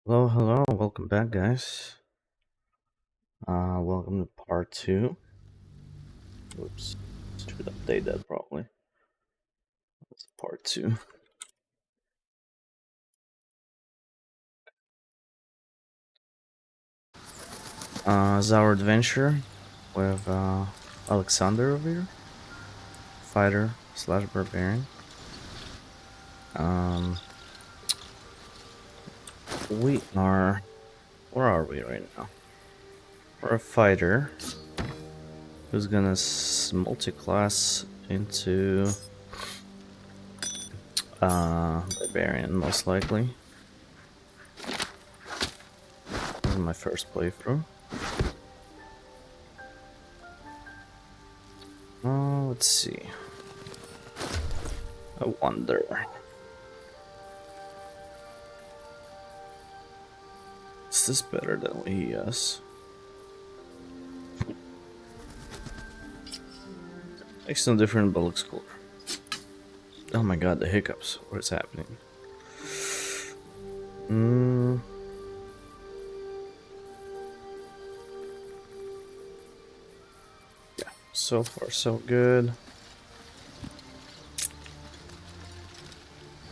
Hello, hello, welcome back, guys. Welcome to part two. Oops, should update that probably. That's part two. It's our adventure with Alexander over here, fighter slash barbarian. Um, we are. Where are we right now? We're a fighter who's gonna multi-class into barbarian, most likely. This is my first playthrough. Let's see. I wonder. Is this better than we yes? Makes no difference, but looks cooler. Oh my god, the hiccups. What is happening? Yeah, so far so good.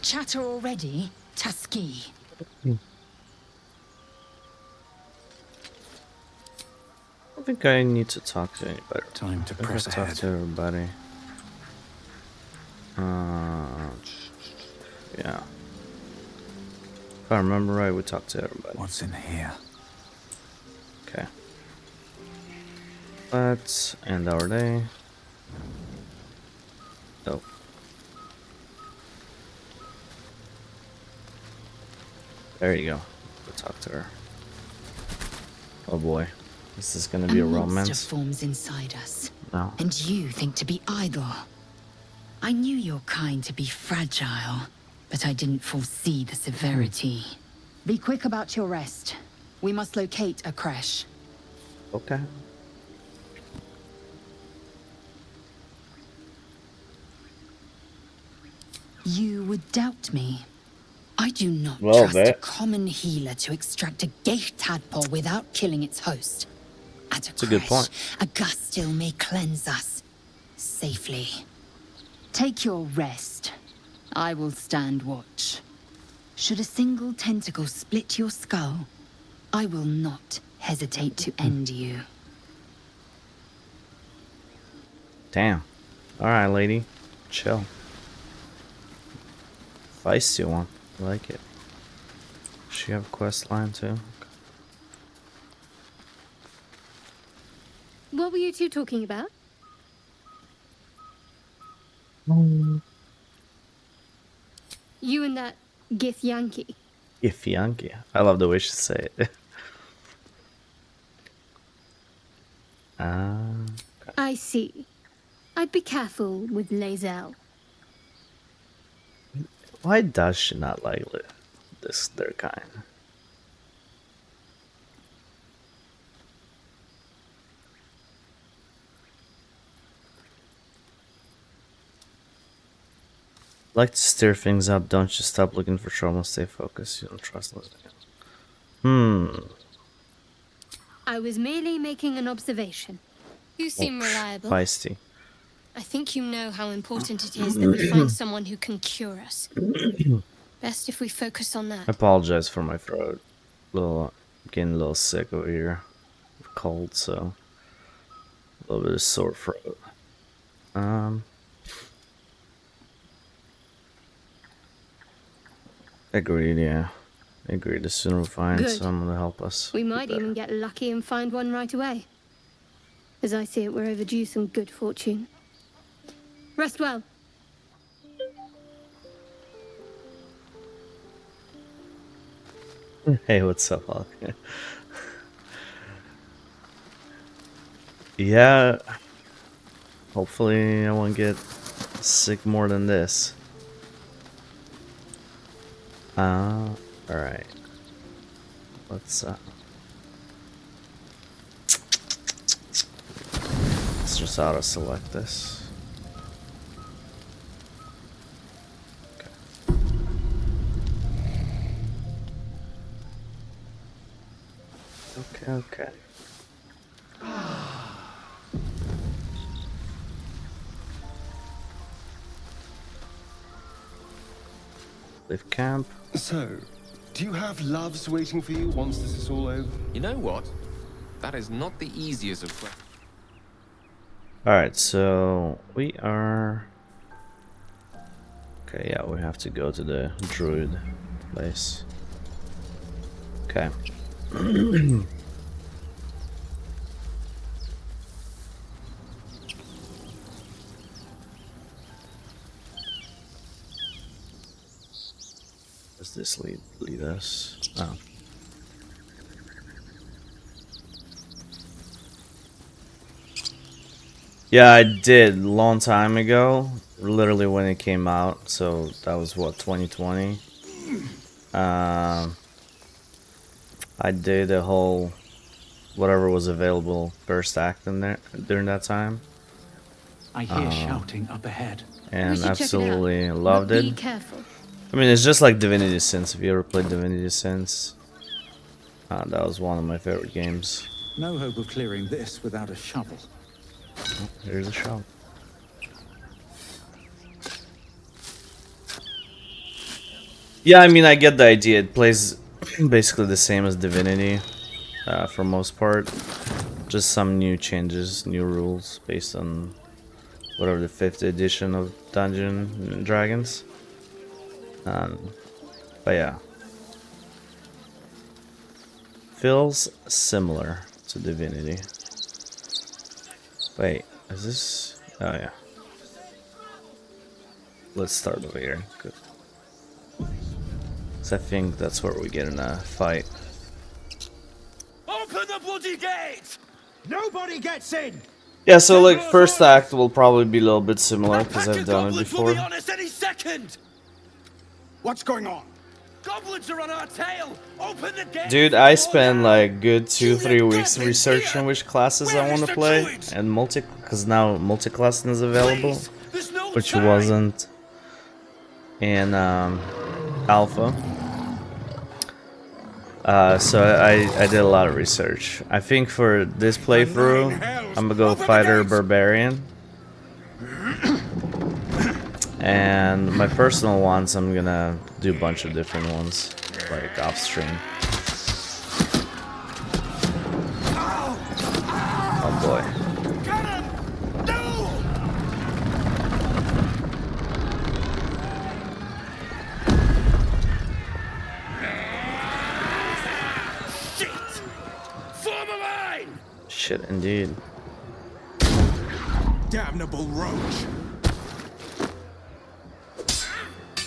Chatter already, Tusky. I don't think I need to talk to anybody. Time to press talk ahead. to everybody. Yeah. If I remember right, we talked to everybody. What's in here? Okay. Let's end our day. Oh. There you go. Go talk to her. Oh boy. Is this gonna be a romance? Monster forms inside us. No. And you think to be idle. I knew your kind to be fragile, but I didn't foresee the severity. Be quick about your rest. We must locate a crash. Okay. You would doubt me. I do not Well, trust a common healer to extract a gate tadpole without killing its host. At That's a good point. a gust still may cleanse us safely. Take your rest. I will stand watch. Should a single tentacle split your skull, I will not hesitate to end you. Damn. Alright, lady. Chill. Feisty one. I like it. Does she have a quest line too? What were you two talking about? You and that Gith Yankee. Yankee. I love the way she say it. I see. I'd be careful with Lae'zel. Why does she not like their kind? Like to stir things up, don't just stop looking for trouble, stay focused, you don't trust those guys. I was merely making an observation. You seem reliable. Feisty. I think you know how important it is that we find someone who can cure us. Best if we focus on I that. apologize for my throat. Getting a little sick over here. Cold, so a little bit of sore throat. Agreed, yeah. Agreed. The sooner we find Good. someone to help us. We might even get lucky and find one right away. As I see it, we're overdue some good fortune. Rest well. Hey, what's up, Hulk? Yeah. Hopefully I won't get sick more than this. Alright. Let's just auto select this. Okay. Okay. Leave camp. So, do you have loves waiting for you once this is all over? You know what? That is not the easiest of questions. Alright, so we are... Okay, yeah, we have to go to the Druid place. Okay. Does this lead us? Oh. Yeah, I did long time ago, literally when it came out. So that was what, 2020. I did a whole whatever was available first act in there during that time, I hear shouting up ahead. and should check it out. absolutely But loved be it. careful. I mean, it's just like Divinity Sins. If you ever played Divinity Sins, that was one of my favorite games. No hope of clearing this without a shovel. Oh, here's a shop. Yeah, I mean, I get the idea. It plays basically the same as Divinity for most part. Just some new changes, new rules based on whatever the 5th edition of Dungeons and Dragons. But yeah. Feels similar to Divinity. Wait, is this... Oh yeah. Let's start over here. Good. 'Cause I think that's where we get in a fight. Open the bloody gate! Nobody gets in! Yeah, so like first act will probably be a little bit similar because I've done it before. Will be on us any second! What's going on? Goblins are on our tail! Open the gate! Dude, I spend like good 2-3 weeks researching which classes I want to play and because now multi-classing is available, which wasn't in alpha. So I did a lot of research. I think for this playthrough, I'm gonna go fighter barbarian. And my personal ones, I'm gonna do a bunch of different ones, like off stream. Oh boy. Shit, indeed. Damnable roach.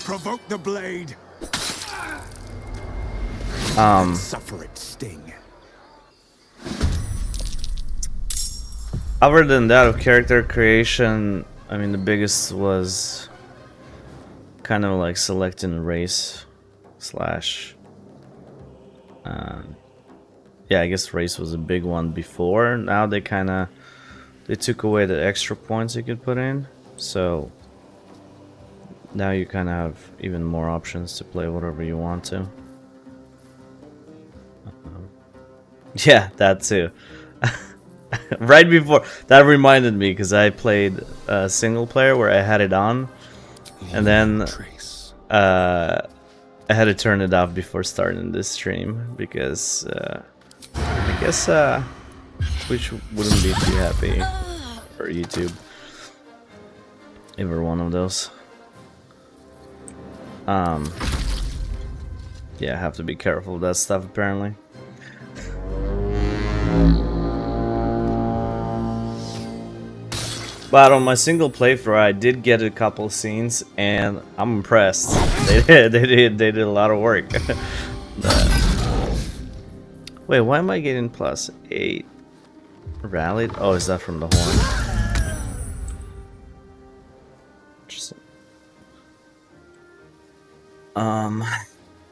Provoke the blade. Suffer its sting. Other than that, of character creation, I mean, the biggest was kind of like selecting race slash. Yeah, I guess race was a big one before. Now they took away the extra points you could put in, so now you kind of have even more options to play whatever you want to. Yeah, that too. Right before that reminded me because I played single player where I had it on, and then I had to turn it off before starting this stream because I guess Twitch wouldn't be too happy, or YouTube, either one of those. Yeah, I have to be careful with that stuff apparently. But on my single playthrough, I did get a couple scenes, and I'm impressed. They did a lot of work. Wait, why am I getting +8 rallied? Oh, is that from the horn? Interesting.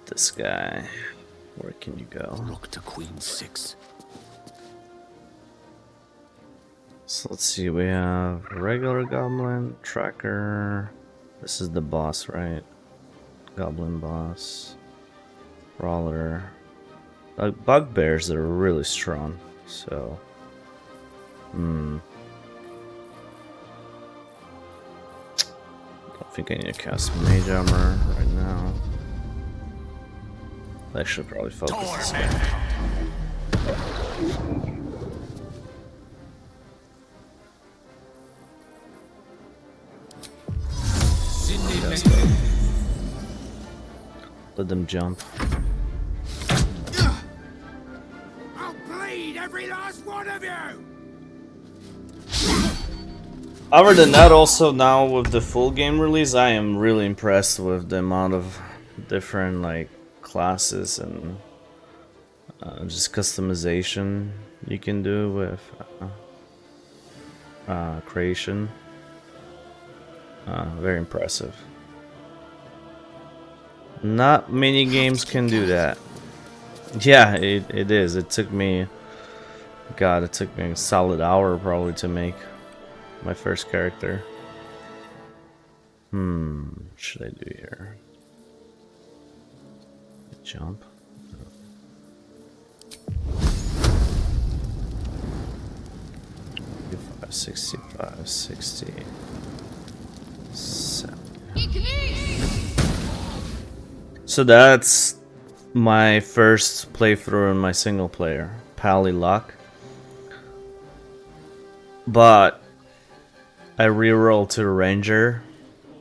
This guy. Where can you go? Look to Queen 6. So let's see, we have regular goblin, tracker. This is the boss, right? Goblin boss. Brawler. Like bugbears are really strong, so don't think I need to cast Mage Armor right now. I should probably focus this guy. Let them jump. I'll bleed every last one of you! Other than that, also now with the full game release, I am really impressed with the amount of different like classes and just customization you can do with creation. Very impressive. Not many games can do that. Yeah, it is. It took me, God, it took me a solid hour probably to make my first character. What should I do here? Jump. 65, 60, 70. So that's my first playthrough in my single player, Pally Luck. But I reroll to Ranger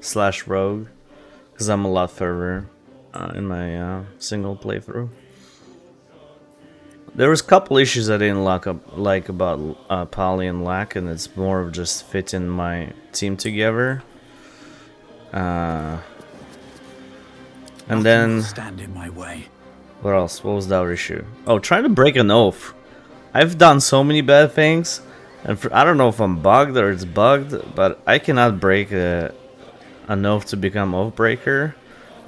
/ Rogue because I'm a lot further in my single playthrough. There was a couple issues I didn't like about Pally and Lack, and it's more of just fitting my team together. And then Stand in my way. what else? What was the other issue? Oh, trying to break an oath. I've done so many bad things, and I don't know if I'm bugged or it's bugged, but I cannot break an oath to become oath breaker,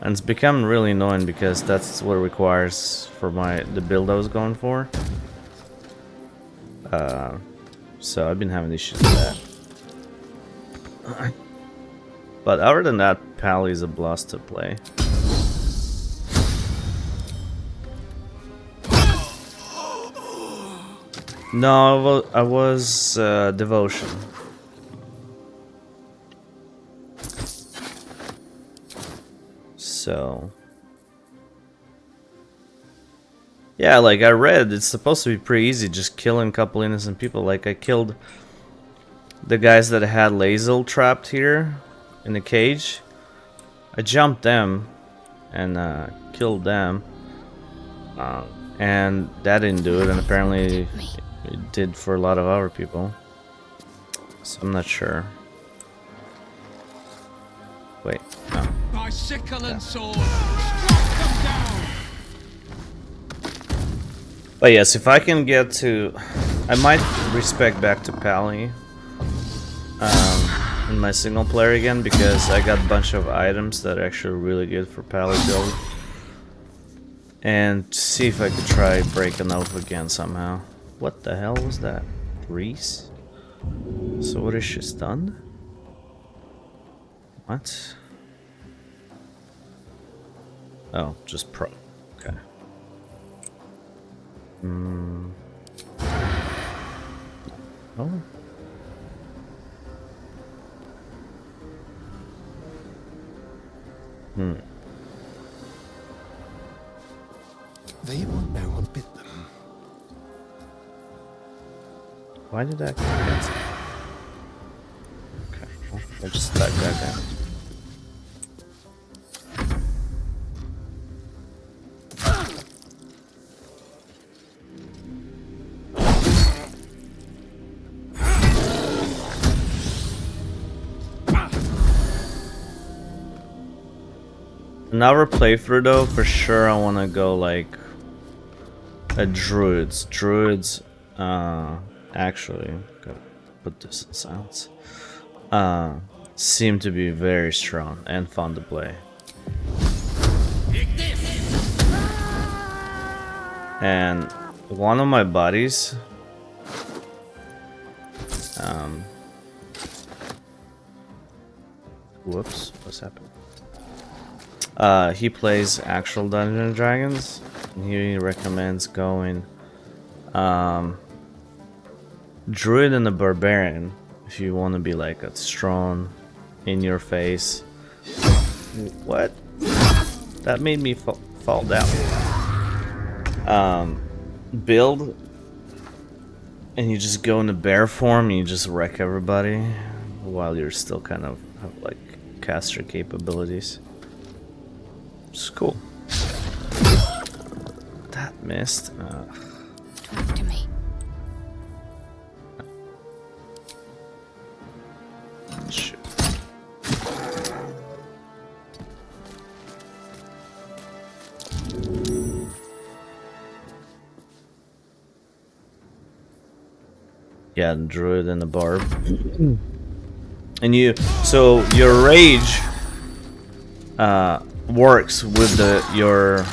and it's become really annoying because that's what it requires for the build I was going for. So I've been having issues with that. But other than that, Pally is a blast to play. No, I was Devotion. So yeah, like I read, it's supposed to be pretty easy, just killing a couple innocent people. Like I killed the guys that had Lazel trapped here in the cage. I jumped them and killed them, and that didn't do it, and apparently it did for a lot of other people. So I'm not sure. Wait, no. By sickle and sword, strike them down! But yes, if I can get to, I might respec back to Pally in my single player again, because I got a bunch of items that are actually really good for Pally build. And see if I could try breaking oath again somehow. What the hell was that? Reese? So what is she stunned? What? Oh, just pro. Okay. Oh. They won't know what bit them. Why did that get cancelled? Okay, well, I'll just stack that down. Another playthrough though, for sure I want to go like a Druids. Druids, actually, gotta put this in silence. Seem to be very strong and fun to play. And one of my buddies, whoops, what's happening? He plays actual Dungeons and Dragons, He recommends going Druid and a Barbarian if you want to be like a strong, in your face. What? That made me fall down. Build, and you just go into bear form and you just wreck everybody while you're still kind of have like caster capabilities. It's cool. That missed. Talk to me. Shoot. Yeah, the Druid and the Barb. And so your rage works with your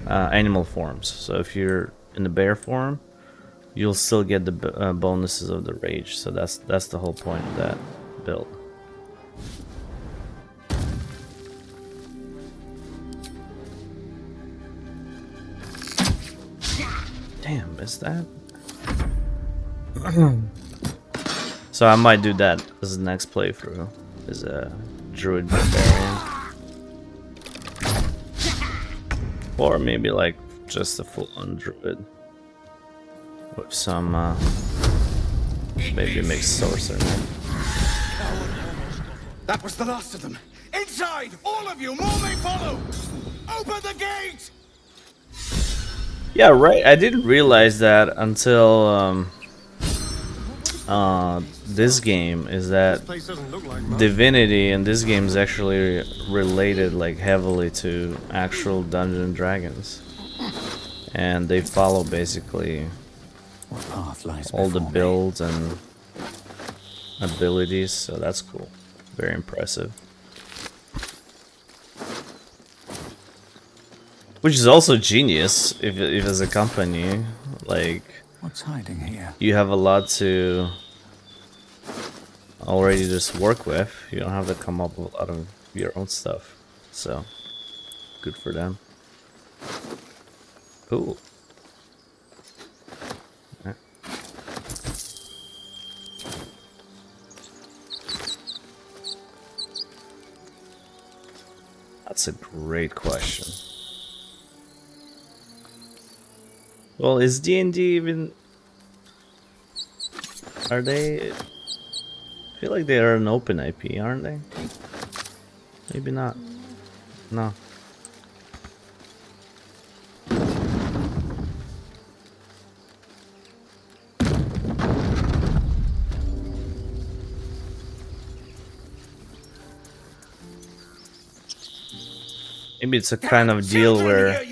animal forms. So if you're in the bear form, you'll still get the bonuses of the rage. So that's the whole point of that build. Damn, missed that. So I might do that as the next playthrough, as a Druid Barbarian. Or maybe like just a full-on Druid. With some, maybe mixed sorcerer. That was the last of them. Inside! All of you! More may follow! Open the gate! Yeah, right. I didn't realize that until this game, is that divinity in this game is actually related like heavily to actual Dungeons and Dragons, and they follow basically What path lies all the before me? builds and abilities. So that's cool. Very impressive. Which is also genius if as a company, like, What's hiding here? you have a lot to already just work with. You don't have to come up with a lot of your own stuff. So, good for them. Cool. Yeah. That's a great question. Well, is D&D even... Are they... I feel like they are an open IP, aren't they? Maybe not. No. Maybe it's a kind of deal where,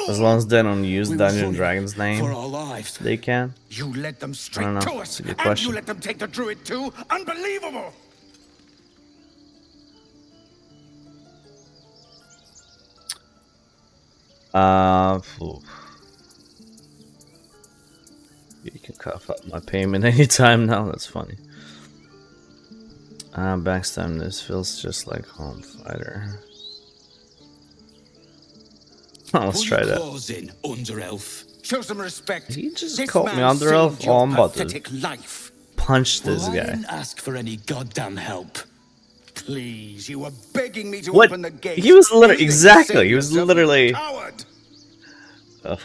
as long as they don't use Dungeons and Dragons name, For our lives. they can. You led them I straight don't know. to It's us, a good and question. you let them take the druid too. Unbelievable! Phew. You can cough up my payment anytime now. That's funny. Backstab. This feels just like Home Fighter. Let's try that. In, under elf. Show some respect. He just This called me man under elf. saved your Oh, I'm about to pathetic life. punch this Well, I guy. didn't ask for any goddamn help. Please, you were begging me to What? open the gate. He was literally- You didn't exactly, save he was yourself, literally- you coward. Ugh.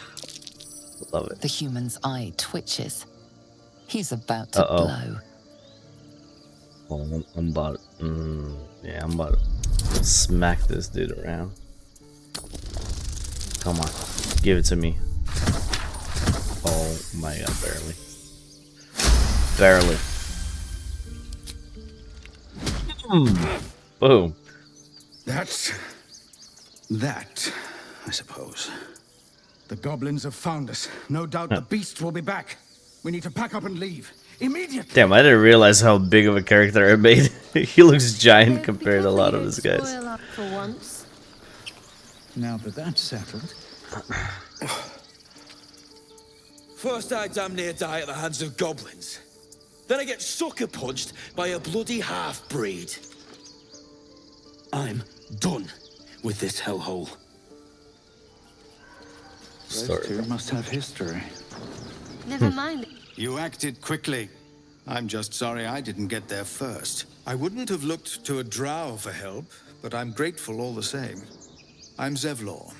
Love it. The human's eye twitches. He's about to Uh-oh. blow. Oh, I'm about. Yeah, I'm about to smack this dude around. Come on, give it to me. Oh my god, barely. Barely. Boom. That's that, I suppose. The goblins have found us. No doubt the beast will be back. We need to pack up and leave. Immediately. Damn, I didn't realize how big of a character I made. He looks giant compared to a lot of his guys. Spoil up for once. Now that that's settled, First I damn near die at the hands of goblins. Then I get sucker punched by a bloody half-breed. I'm done with this hellhole. Those two must have history. Never mind. You acted quickly. I'm just sorry I didn't get there first. I wouldn't have looked to a drow for help, but I'm grateful all the same. I'm Zevlor.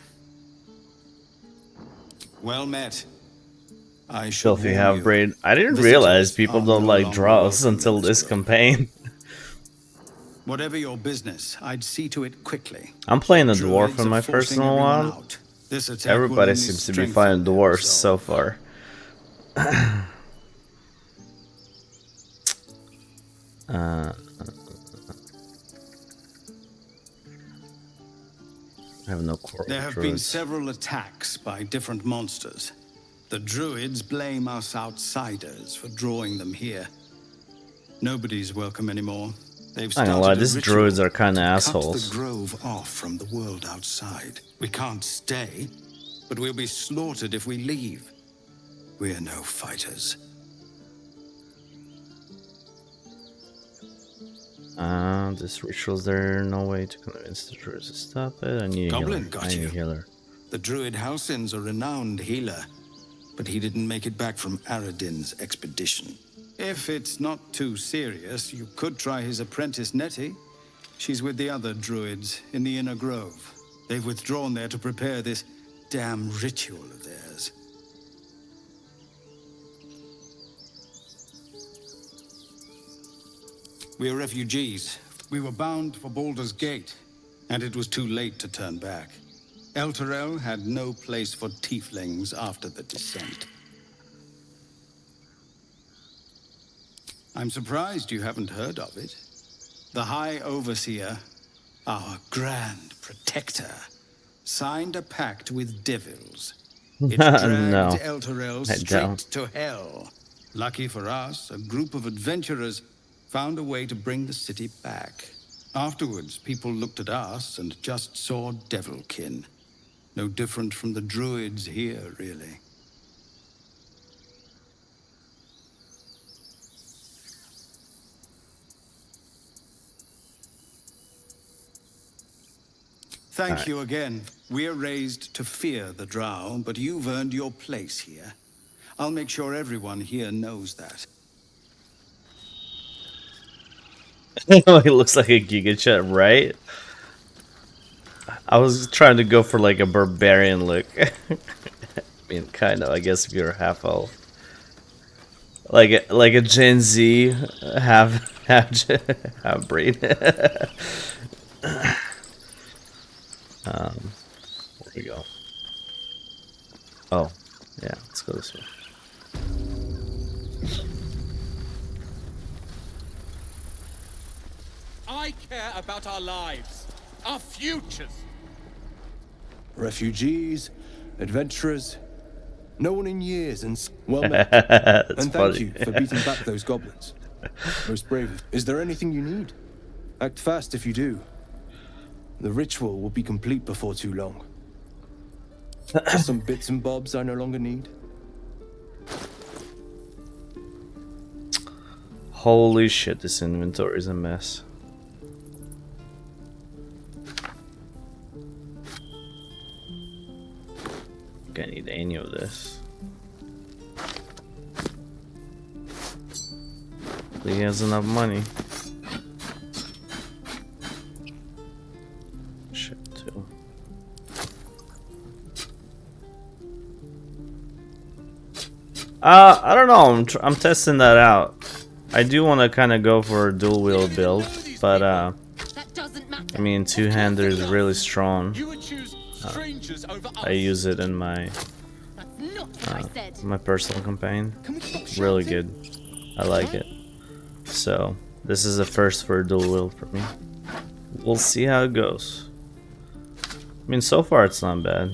Well met. I should Filthy warn half you, braid. I didn't visitors realize people are don't no like longer draws welcome until in this grove. campaign. Whatever your business, I'd see to it quickly. I'm playing a Druids dwarf in are my forcing personal everyone one. out. This attack will Everybody only seems to be strengthen fighting their dwarves so resolve. far. I have no core. There have been several attacks by different monsters. The Druids blame us outsiders for drawing them here. Nobody's welcome anymore. They've I'm not gonna lie, started a these ritual druids are kinda to assholes. cut the grove off from the world outside. We can't stay, but we'll be slaughtered if we leave. We're no fighters. This ritual's there, no way to convince the druids to stop it. I need a healer. Goblin got I need you. a healer. The druid Halsin's a renowned healer, but he didn't make it back from Aradin's expedition. If it's not too serious, you could try his apprentice Nettie. She's with the other druids in the inner grove. They've withdrawn there to prepare this damn ritual of theirs. We're refugees. We were bound for Baldur's Gate, and it was too late to turn back. Elturel had no place for tieflings after the descent. I'm surprised you haven't heard of it. The High Overseer, our Grand Protector, signed a pact with devils. It dragged No, Elturel I straight don't. to hell. Lucky for us, a group of adventurers found a way to bring the city back. Afterwards, people looked at us and just saw devilkin. No different from the druids here, really. Thank you again. We're raised to fear the drow, but you've earned your place here. I'll make sure everyone here knows that. He looks like a Giga Chat, right? I was trying to go for like a barbarian look. I mean, kind of. I guess if you're half elf, like a Gen Z half breed. Where we go? Oh, yeah. Let's go this way. I care about our lives, our futures. Refugees, adventurers, no one in years, and well met. That's And thank funny. you for beating back those goblins. Most brave. Is there anything you need? Act fast if you do. The ritual will be complete before too long. Some bits and bobs I no longer need. Holy shit! This inventory is a mess. I need any of this. He has enough money. Shit, too. I don't know. I'm testing that out. I do want to kind of go for a dual wield build, but I mean, two-hander is really strong. I use it in my my personal campaign. Really good. I like it. So this is a first for a dual wield for me. We'll see how it goes. I mean, so far it's not bad.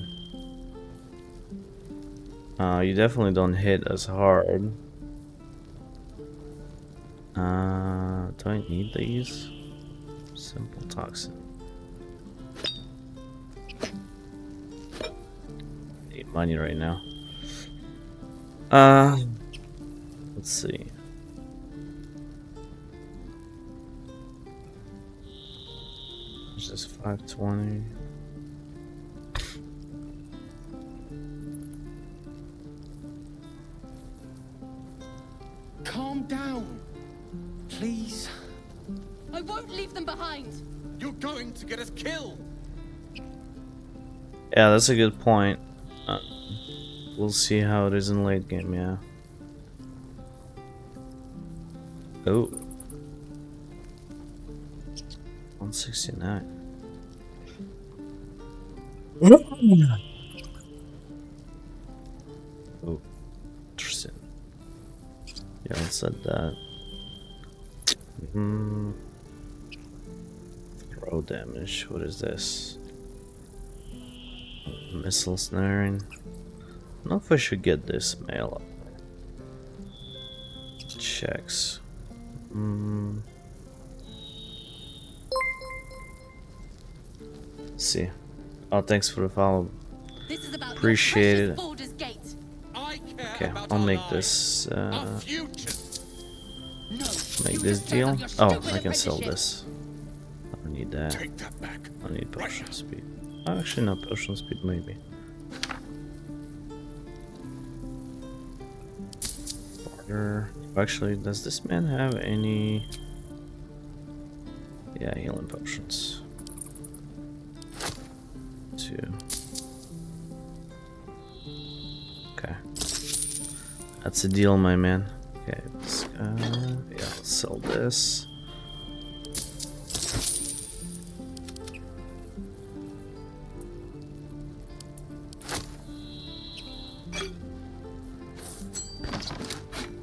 You definitely don't hit as hard. Do I need these? Simple toxin. Need money right now. Let's see. It's just 520. Calm down. Please. I won't leave them behind. You're going to get us killed. Yeah, that's a good point. We'll see how it is in late game, yeah. Oh. 169. Oh, interesting. Yeah, let's set that. Throw damage. What is this? Missile snaring. I don't know if I should get this mail up. Checks. Let's see. Oh, thanks for the follow. This is about Appreciate it. Baldur's Gate. Okay, I'll make this. Make this deal. Oh, I can sell this. I don't need that. I need potion speed. Oh, actually, no, potion speed maybe. Barter. Actually, does this man have any? Yeah, healing potions. 2. Okay. That's a deal, my man. Okay, let's, yeah, let's sell this.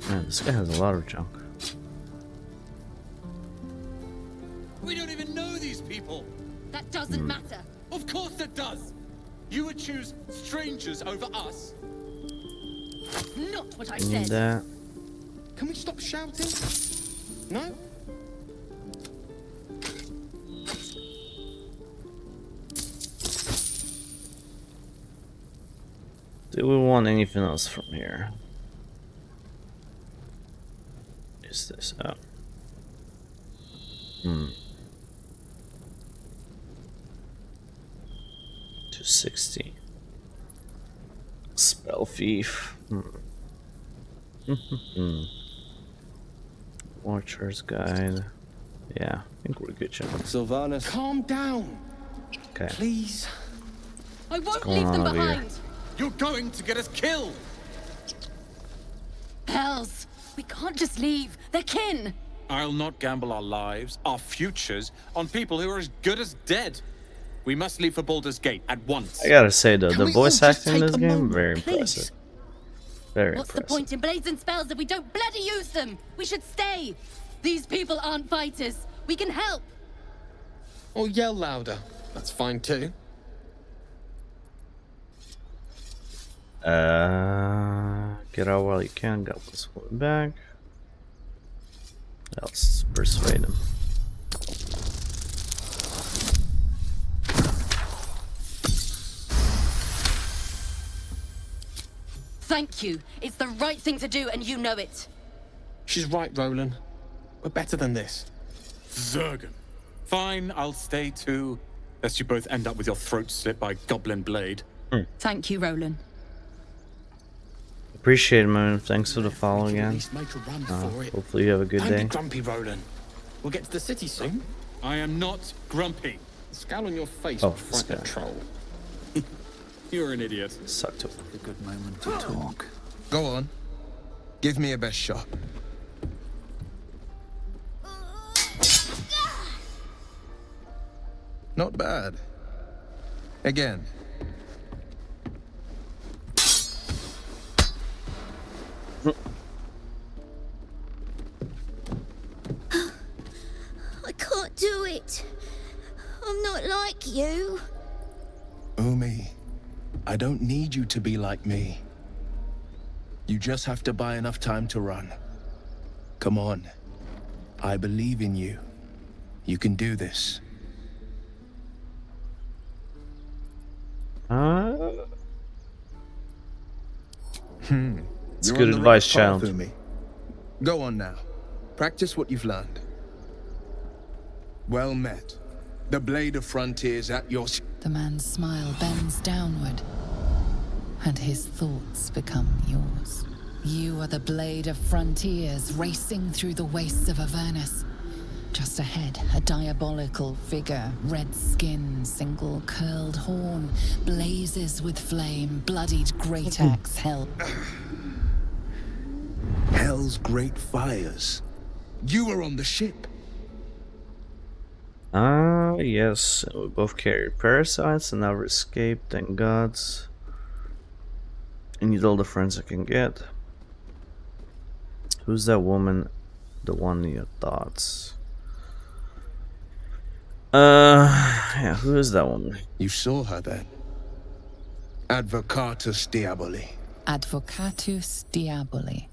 Man, this guy has a lot of junk. We don't even know these people. That doesn't matter. Of course it does. You would choose strangers over us. Not what I I need said. that. Can we stop shouting? No? Do we want anything else from here? Is this up? 260. Spell thief. Watcher's guide. Yeah, I think we're good, gentlemen. Sylvanas. Calm down. Okay. Please. I won't going leave them on over here? behind. You're going to get us killed. Hells, we can't just leave. They're kin. I'll not gamble our lives, our futures, on people who are as good as dead. We must leave for Baldur's Gate at once. I gotta say though, Can the we all voice just acting in take this a game, moment, very please? impressive. Very What's the impressive. point in blades and spells if we don't bloody use them? We should stay. These people aren't fighters. We can help. Or yell louder. That's fine too. Get out while you can. Got this one back. Let's persuade him. Thank you. It's the right thing to do, and you know it. She's right, Roland. We're better than this. Zergan. Fine, I'll stay too. Lest you both end up with your throat slit by goblin blade. Thank you, Roland. Appreciate it, man. Thanks for the follow At again. least make a run for it. Hopefully you have a good Don't be day. grumpy, Roland. We'll get to the city soon. I am not grumpy. The scowl on your face Oh, will frighten a this troll. You're an idiot. Sucked up. A good moment to talk. Go on. Give me a best shot. Not bad. Again. I can't do it. I'm not like you. Umi, I don't need you to be like me. You just have to buy enough time to run. Come on. I believe in you. You can do this. It's You're good on the advice, right child. path, Umi. Go on now. Practice what you've learned. Well met. The Blade of Frontiers at your... The man's smile bends downward, and his thoughts become yours. You are the blade of frontiers racing through the wastes of Avernus. Just ahead, a diabolical figure, red skin, single curled horn, blazes with flame, bloodied great axe held. Hell's great fires. You were on the ship. Ah, yes. We both carry parasites and never escaped, thank gods. I need all the friends I can get. Who's that woman? The one in your thoughts. Yeah, who is that woman? You saw her then. Advocatus Diaboli. Advocatus Diaboli.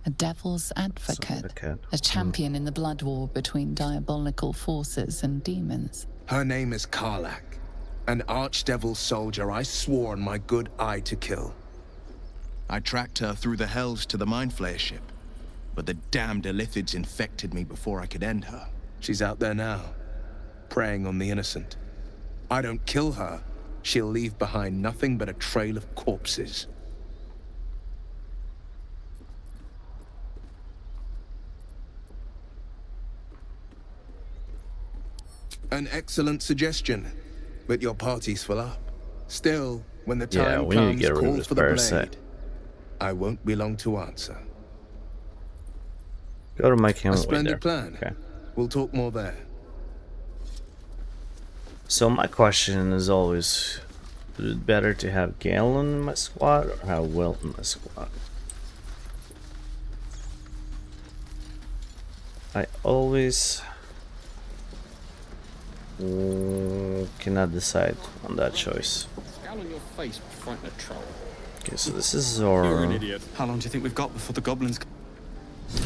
A devil's advocate. A champion in the blood war between diabolical forces and demons. Her name is Karlach, an archdevil soldier I swore on my good eye to kill. I tracked her through the hells to the Mindflayer ship, but the damned Illithids infected me before I could end her. She's out there now, preying on the innocent. I don't kill her, she'll leave behind nothing but a trail of corpses. An excellent suggestion, but your party's full up. Still, when the time comes, call for the blade. I won't be long to answer. Go to my camera. A splendid plan. Okay. We'll talk more there. So my question is always, is it better to have Galen in my squad or have Wilt in my squad? I always cannot decide on that choice. Scowl on your face, frighten a troll. Okay, so this is Zoro. You're an idiot. How long do you think we've got before the goblins?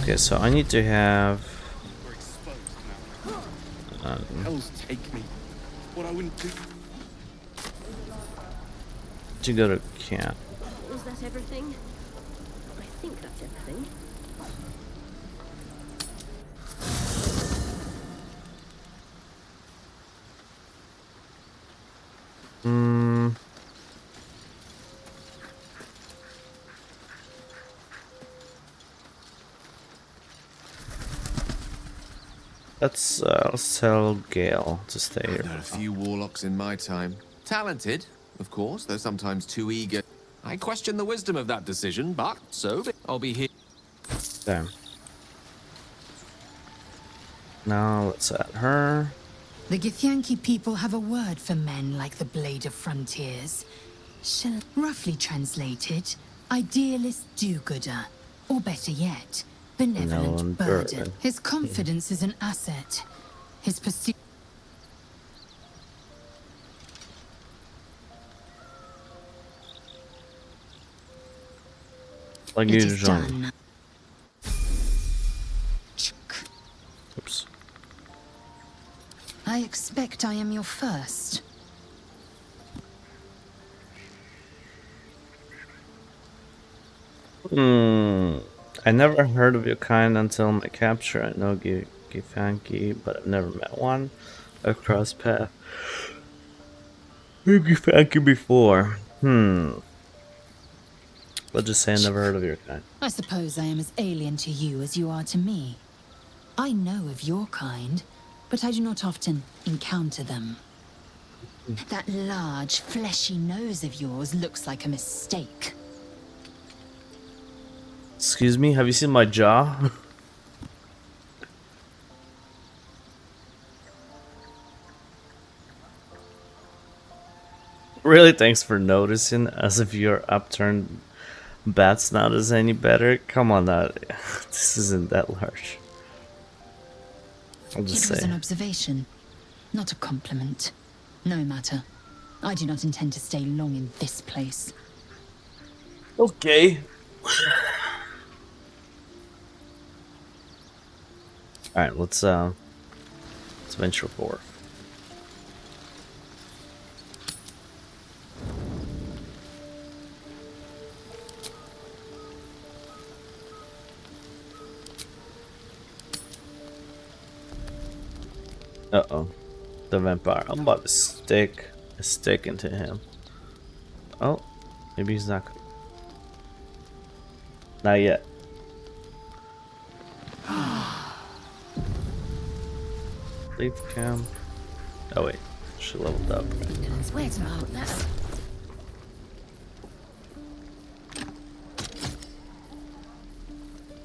Okay, so I need to have. We're exposed now. Hells take me. What I wouldn't do. To go to camp. Was that everything? I think that's everything. Let's tell Gale to stay here. I've known a few warlocks in my time. Talented, of course, though sometimes too eager. I question the wisdom of that decision, but so I'll be here. Damn. Now let's add her. The Githyanki people have a word for men like the Blade of Frontiers. Roughly translated, idealist do-gooder. Or better yet, benevolent burden. His confidence is an asset. His pursuit... Like it is usual. done. Oops. I expect I am your first. I never heard of your kind until my capture. I know Githyanki, but I've never met one. I've crossed paths with Githyanki before. Let's just say I never heard of your kind. I suppose I am as alien to you as you are to me. I know of your kind, but I do not often encounter them. That large, fleshy nose of yours looks like a mistake. Excuse me, have you seen my jaw? Really, thanks for noticing, as if your upturned bat's not as any better. Come on now, this isn't that large. I'll just It was say. an observation, not a compliment. No matter. I do not intend to stay long in this place. Okay. Alright, let's venture forth. Uh-oh. The vampire. I'm about to stick a stick into him. Oh, maybe he's not. Not yet. Leave camp. Oh wait, she leveled up. Where's that?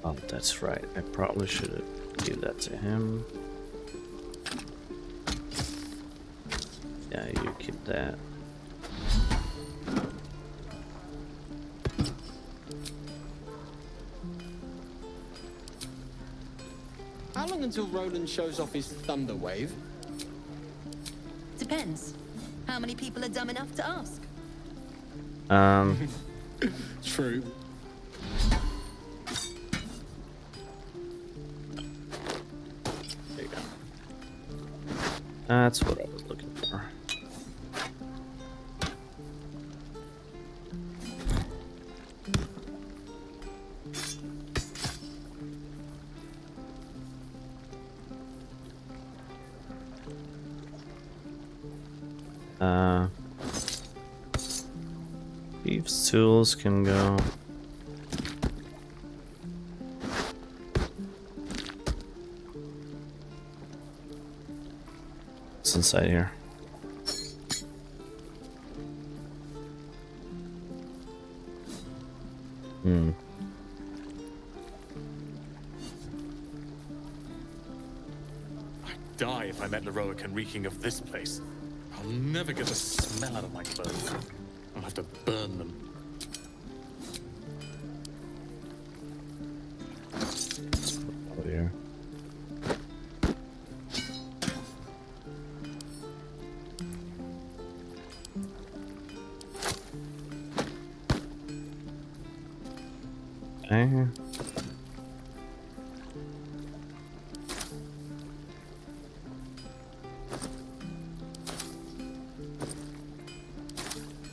Oh, that's right. I probably should have given that to him. Yeah, you keep that. How long until Roland shows off his thunder wave? Depends. How many people are dumb enough to ask? True. There you go. That's what I was looking for. Thieves' tools can go. What's inside here? I'd die if I met Leroican reeking of this place. I'll never get the smell out of my clothes. I'll have to burn them. Oh dear. Okay.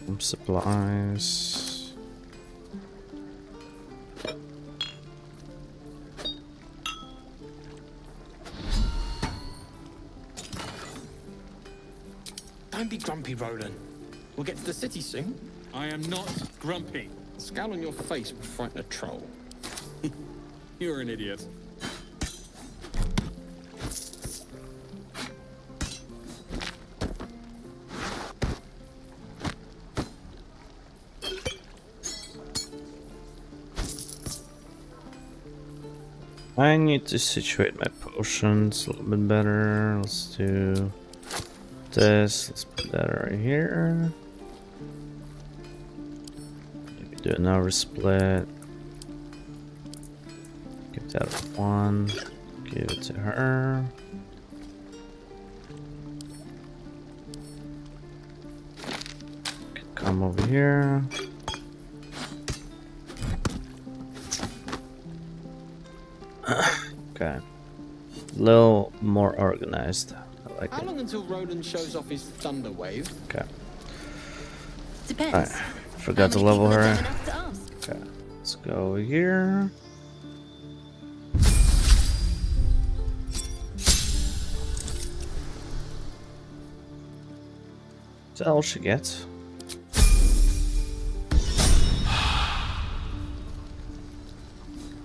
Some supplies. Don't be grumpy, Roland. We'll get to the city soon. I am not grumpy. The scowl on your face would frighten a troll. You're an idiot. I need to situate my potions a little bit better. Let's do this. Let's put that right here. Maybe do another split. Give that one. Give it to her. Come over here. Okay. A little more organized. I like How it. long until Roland shows off his thunder wave? Okay. Depends. Alright. Forgot to level People are her. dumb enough to ask. Okay. Let's go over here. Is that all she gets?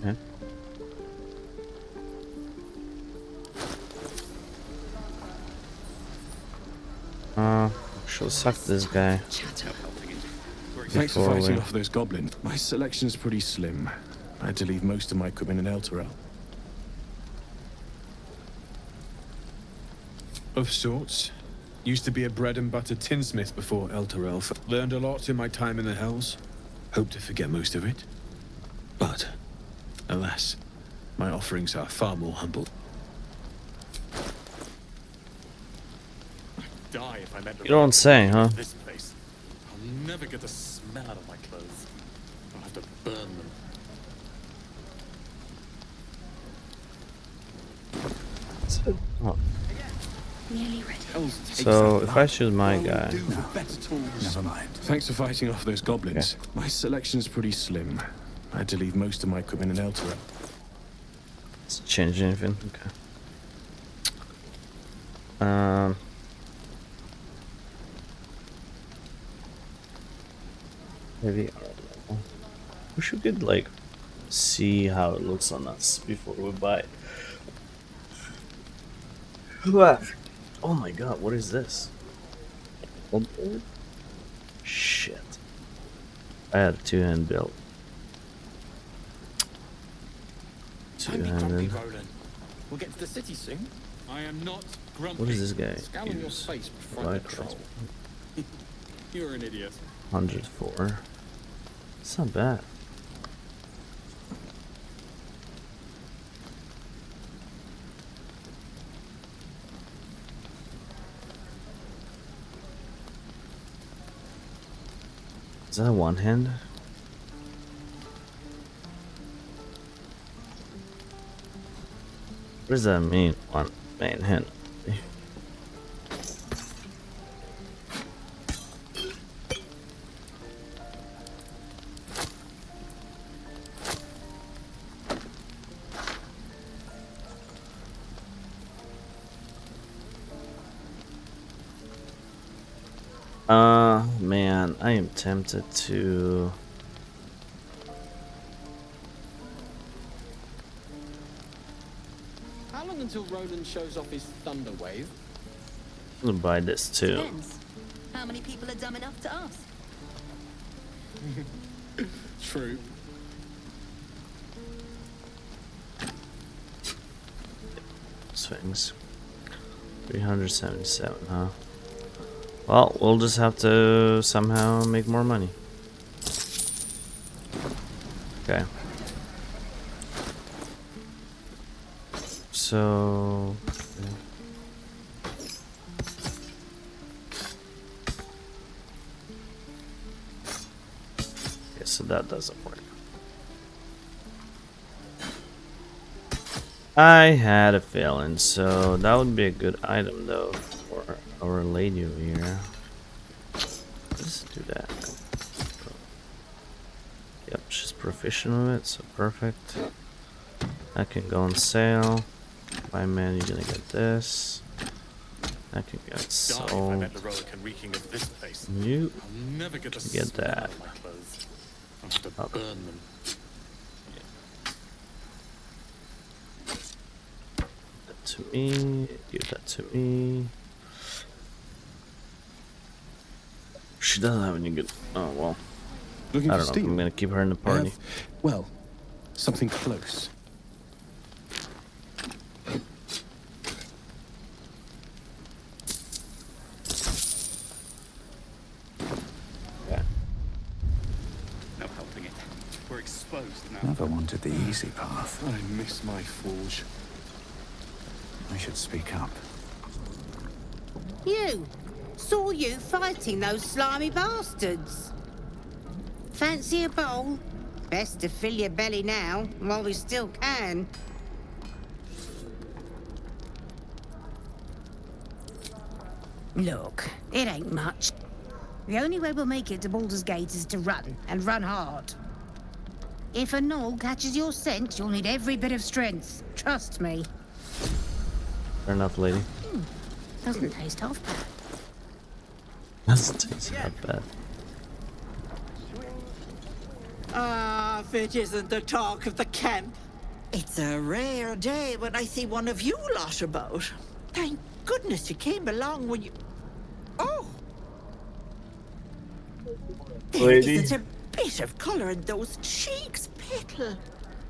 Okay. She'll suck this guy. Thanks for Before fighting we- off those goblins. My selection's pretty slim. I had to leave most of my equipment in Elturel. Of sorts. Used to be a bread and butter tinsmith before Elturel. Learned a lot in my time in the Hells. Hope to forget most of it. But, alas, my offerings are far more humble. Die if I met You don't say, huh? This place. I'll never get the smell out of my clothes. I'll have to burn them. Oh. Nearly ready. So if I choose my guy, Never mind. Thanks for fighting off those goblins. My selection's pretty slim. I had to leave most of my equipment in Elturel. let's change anything. Okay. Maybe we should get like see how it looks on us before we buy it. What? Oh my god, what is this? Shit. I had a two-hand build. Two-handed. We'll get to the city soon. I am not grumpy. What is this guy? Scowl on your face before I get troll. You're an idiot. 104. It's not bad. Is that one hand? What does that mean? One main hand. Man, I am tempted to... How long until Roland shows off his thunder wave? I'm gonna buy this too. Depends. How many people are dumb enough to ask? True. Swings. 377, huh? Well, we'll just have to somehow make more money. Okay. So... okay, so that doesn't work. I had a feeling, so that would be a good item though for our lady over here. Let's do that. Yep, she's proficient with it, so perfect. That can go on sale. My man, you're gonna get this. That can get sold. You can get that. Okay. To me, give that to me. She doesn't have any good. Oh well. I don't know. If I'm gonna keep her in the party. Well, something close. Yeah. No helping it. We're exposed now. Never wanted the easy path. I miss my forge. I should speak up. You! Saw you fighting those slimy bastards. Fancy a bowl? Best to fill your belly now, while we still can. Look, it ain't much. The only way we'll make it to Baldur's Gate is to run, and run hard. If a gnoll catches your scent, you'll need every bit of strength. Trust me. Fair enough, lady. Doesn't taste half bad. Doesn't taste that bad. Ah, if it isn't the talk of the camp. It's a rare day when I see one of you lot about. Thank goodness you came along when you... Oh! There Lady? isn't a bit of colour in those cheeks, Petal.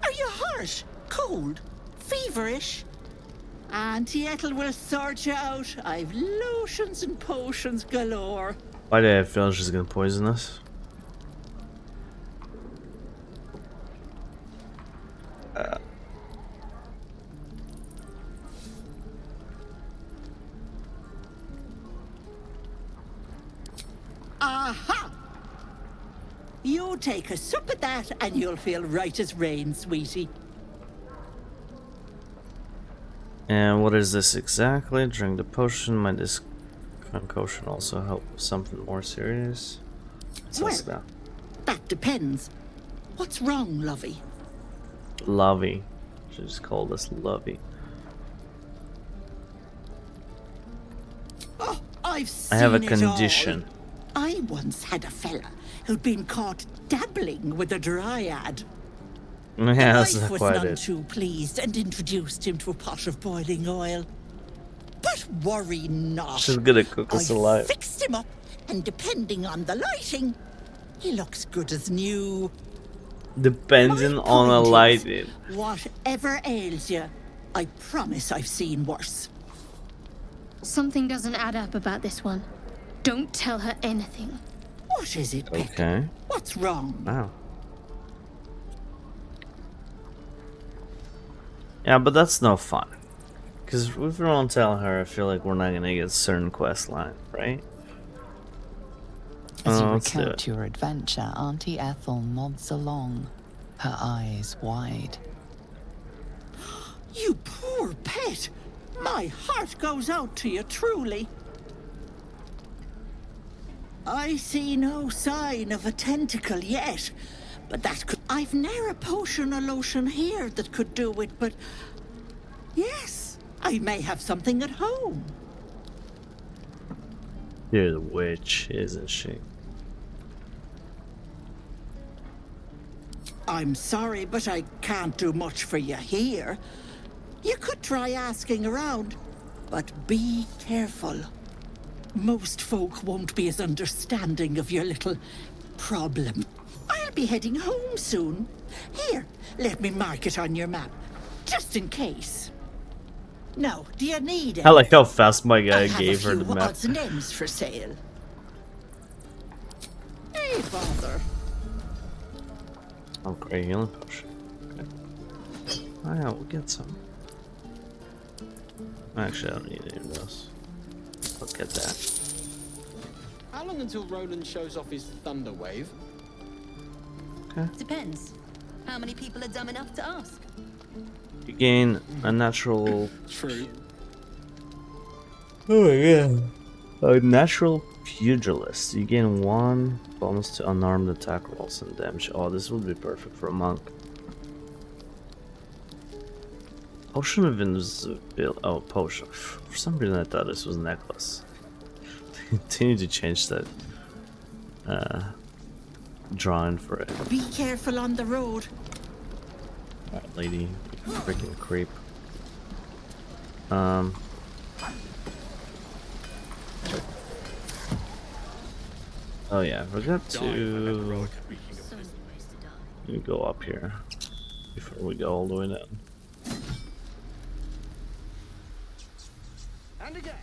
Are you hurt? Cold? Feverish? Auntie Ethel will sort you out. I've lotions and potions galore. Why did I feel she's gonna poison us? Aha! You take a sup at that and you'll feel right as rain, sweetie. And what is this exactly? Drink the potion. Might this concoction also help with something more serious? What's that? That depends. What's wrong, lovey? Lovey. She just called us Lovey. Oh, I've seen I have a it condition. all. I once had a fella who'd been caught dabbling with a dryad. Yeah, The that's wife not was quite none it. too pleased and introduced him to a pot of boiling oil. But worry not. She's gonna cook us I alive. fixed him up, and depending on the lighting, he looks good as new. Depending on a Point is, lighting. whatever ails you, I promise I've seen worse. Something doesn't add up about this one. Don't tell her anything. What is it, Beck? Okay. What's wrong? Wow. Yeah, but that's no fun. Because if we don't tell her, I feel like we're not gonna get certain quest line, right? As you Let's do recount it. your adventure, Auntie Ethel nods along, her eyes wide. You poor pet! My heart goes out to you, truly. I see no sign of a tentacle yet, but that could... I've ne'er a potion or lotion here that could do it, but... Yes, I may have something at home. You're the witch, isn't she? I'm sorry, but I can't do much for you here. You could try asking around, but be careful. Most folk won't be as understanding of your little problem. I'll be heading home soon. Here, let me mark it on your map, just in case. Now, do you need it? I like how fast my guy I have gave a her few the map. odds and ends for sale. Hey, bother. Oh, great healing potion. Okay. Oh yeah, we'll get some. Actually, I don't need any of those. I'll get that. How long until Roland shows off his thunder wave? Okay. Depends. How many people are dumb enough to ask? You gain a natural... True. Oh yeah. A natural pugilist. You gain 1 bonus to unarmed attack rolls and damage. Oh, this would be perfect for a monk. Potion of invisibility. Oh, potion. For some reason I thought this was a necklace. Continue to change that drawing for it. Be careful on the road. Alright, lady. You freaking creep. Oh yeah, I forgot to... Let me go up here before we go all the way down. And again.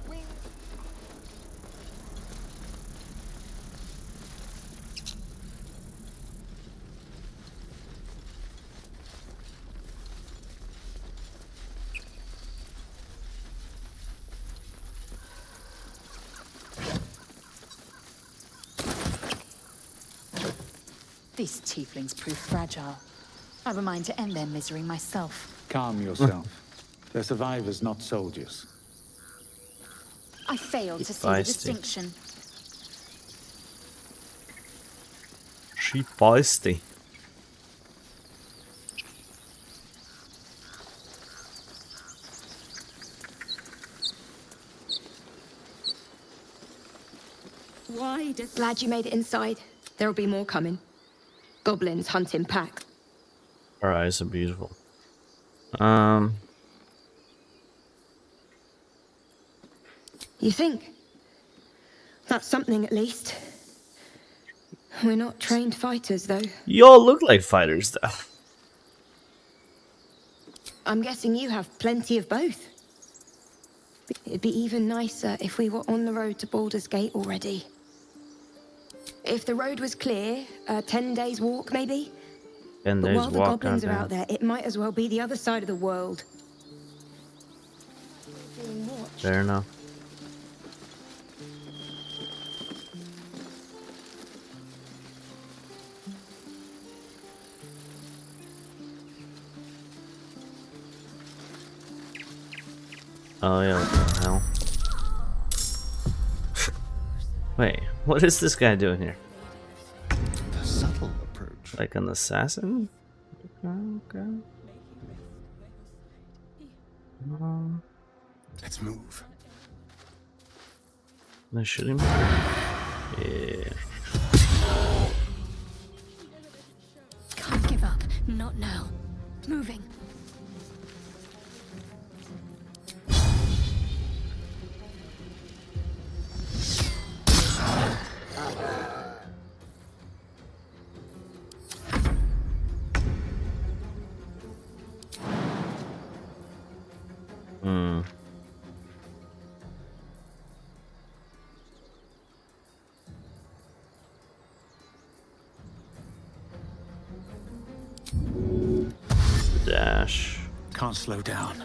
Swing. These tieflings prove fragile. I have a mind to end their misery myself. Calm yourself. They're survivors, not soldiers. I failed to see the Feisty. distinction. She feisty. Why does... Glad you made it inside. There'll be more coming. Goblins hunt in pack. Her eyes are beautiful. You think? That's something at least. We're not trained fighters, though. You all look like fighters, though. I'm guessing you have plenty of both. It'd be even nicer if we were on the road to Baldur's Gate already. If the road was clear, 10 days walk maybe? 10 But days while the walk, goblins are goddamn. out there, it might as well be the other side of the world. Fair enough. Oh yeah, what the hell? Wait, what is this guy doing here? A subtle approach. Like an assassin? Okay. Let's move. Can I shoot him? Yeah. Can't give up. Not now. Moving. Dash. Can't slow down.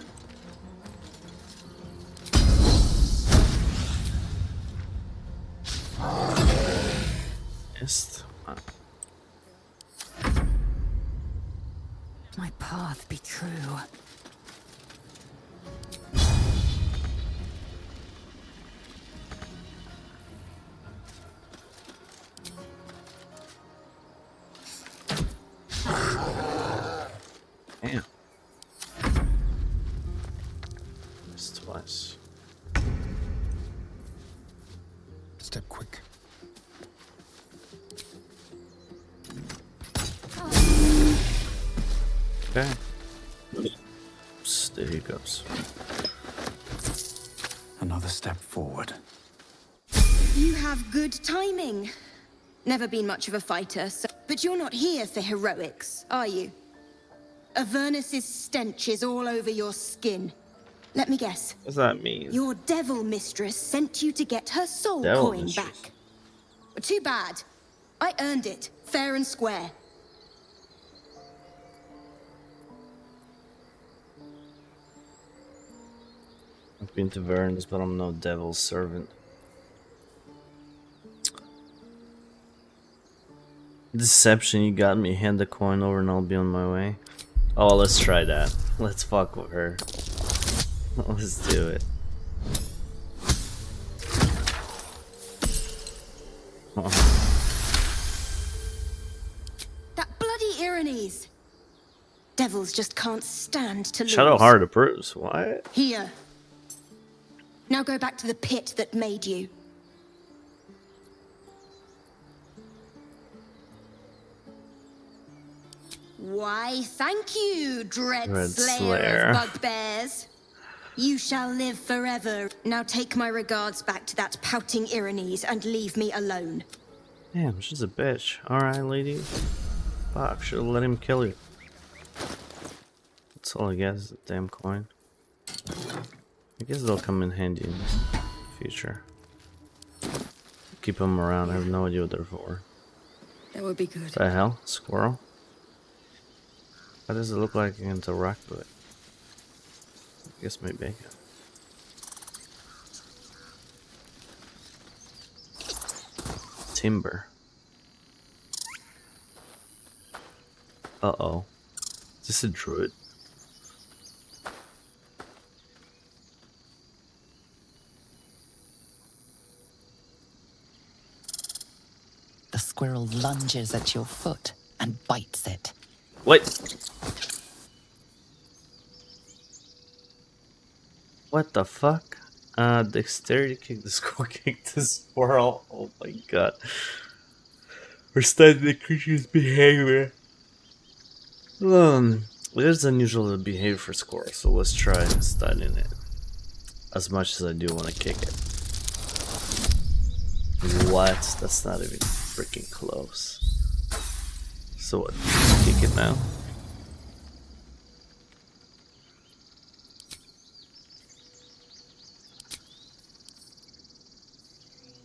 Missed. My path be true. Damn. Missed twice. Step quick. Okay. Oops, the hiccups. Another step forward. You have good timing. Never been much of a fighter, but you're not here for heroics, are you? Avernus's stench is all over your skin. Let me guess. What does that mean? Your devil mistress sent you to get her soul Devil coin mistress. back. Too bad. I earned it, fair and square. I've been to Vernus, but I'm no devil's servant. Deception, you got me. Hand the coin over and I'll be on my way. Oh, let's try that. Let's fuck with her. Let's do it. Oh. That bloody Irenes. Devils just can't stand to lose. Shadowheart approves. What? Here. Now go back to the pit that made you. Why, thank you, Dread Slayer of Bugbears. You shall live forever. Now take my regards back to that pouting Irenes and leave me alone. Damn, she's a bitch. Alright, lady. Fuck, should've let him kill you. That's all I guess, the damn coin. I guess they'll come in handy in the future. Keep them around, I have no idea what they're for. That would be good. What the hell? Squirrel? Why does it look like I can interact with it? I guess maybe I can. Timber. Uh-oh. Is this a druid? The squirrel lunges at your foot and bites it. What? What the fuck? Dexterity kick the squirrel, kick the squirrel. Oh my god. We're studying the creature's behavior. It is unusual behavior for squirrels, so let's try studying it. As much as I do want to kick it. What? That's not even freaking close. So what? Kick it now?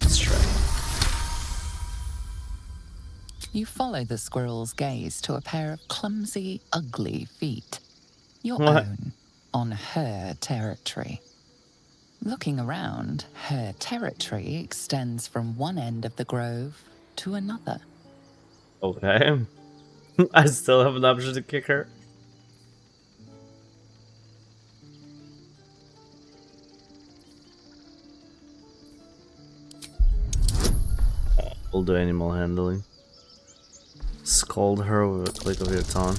Let's try. You follow the squirrel's gaze to a pair of clumsy, ugly feet. Your What? own, on her territory. Looking around, her territory extends from one end of the grove to another. Okay. I still have an option to kick her. We'll do animal handling. Scold her with a click of your tongue.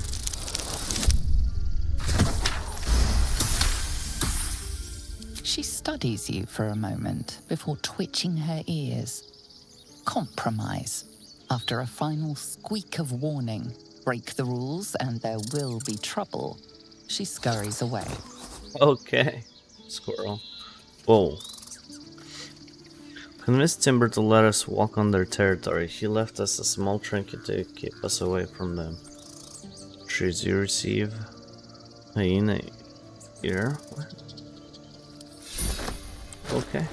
She studies you for a moment before twitching her ears. Compromise, after a final squeak of warning, break the rules and there will be trouble. She scurries away. Okay. Squirrel. Whoa. Convince Timber to let us walk on their territory. He left us a small trinket to keep us away from them. Trees you receive. Hyena ear? What? Okay.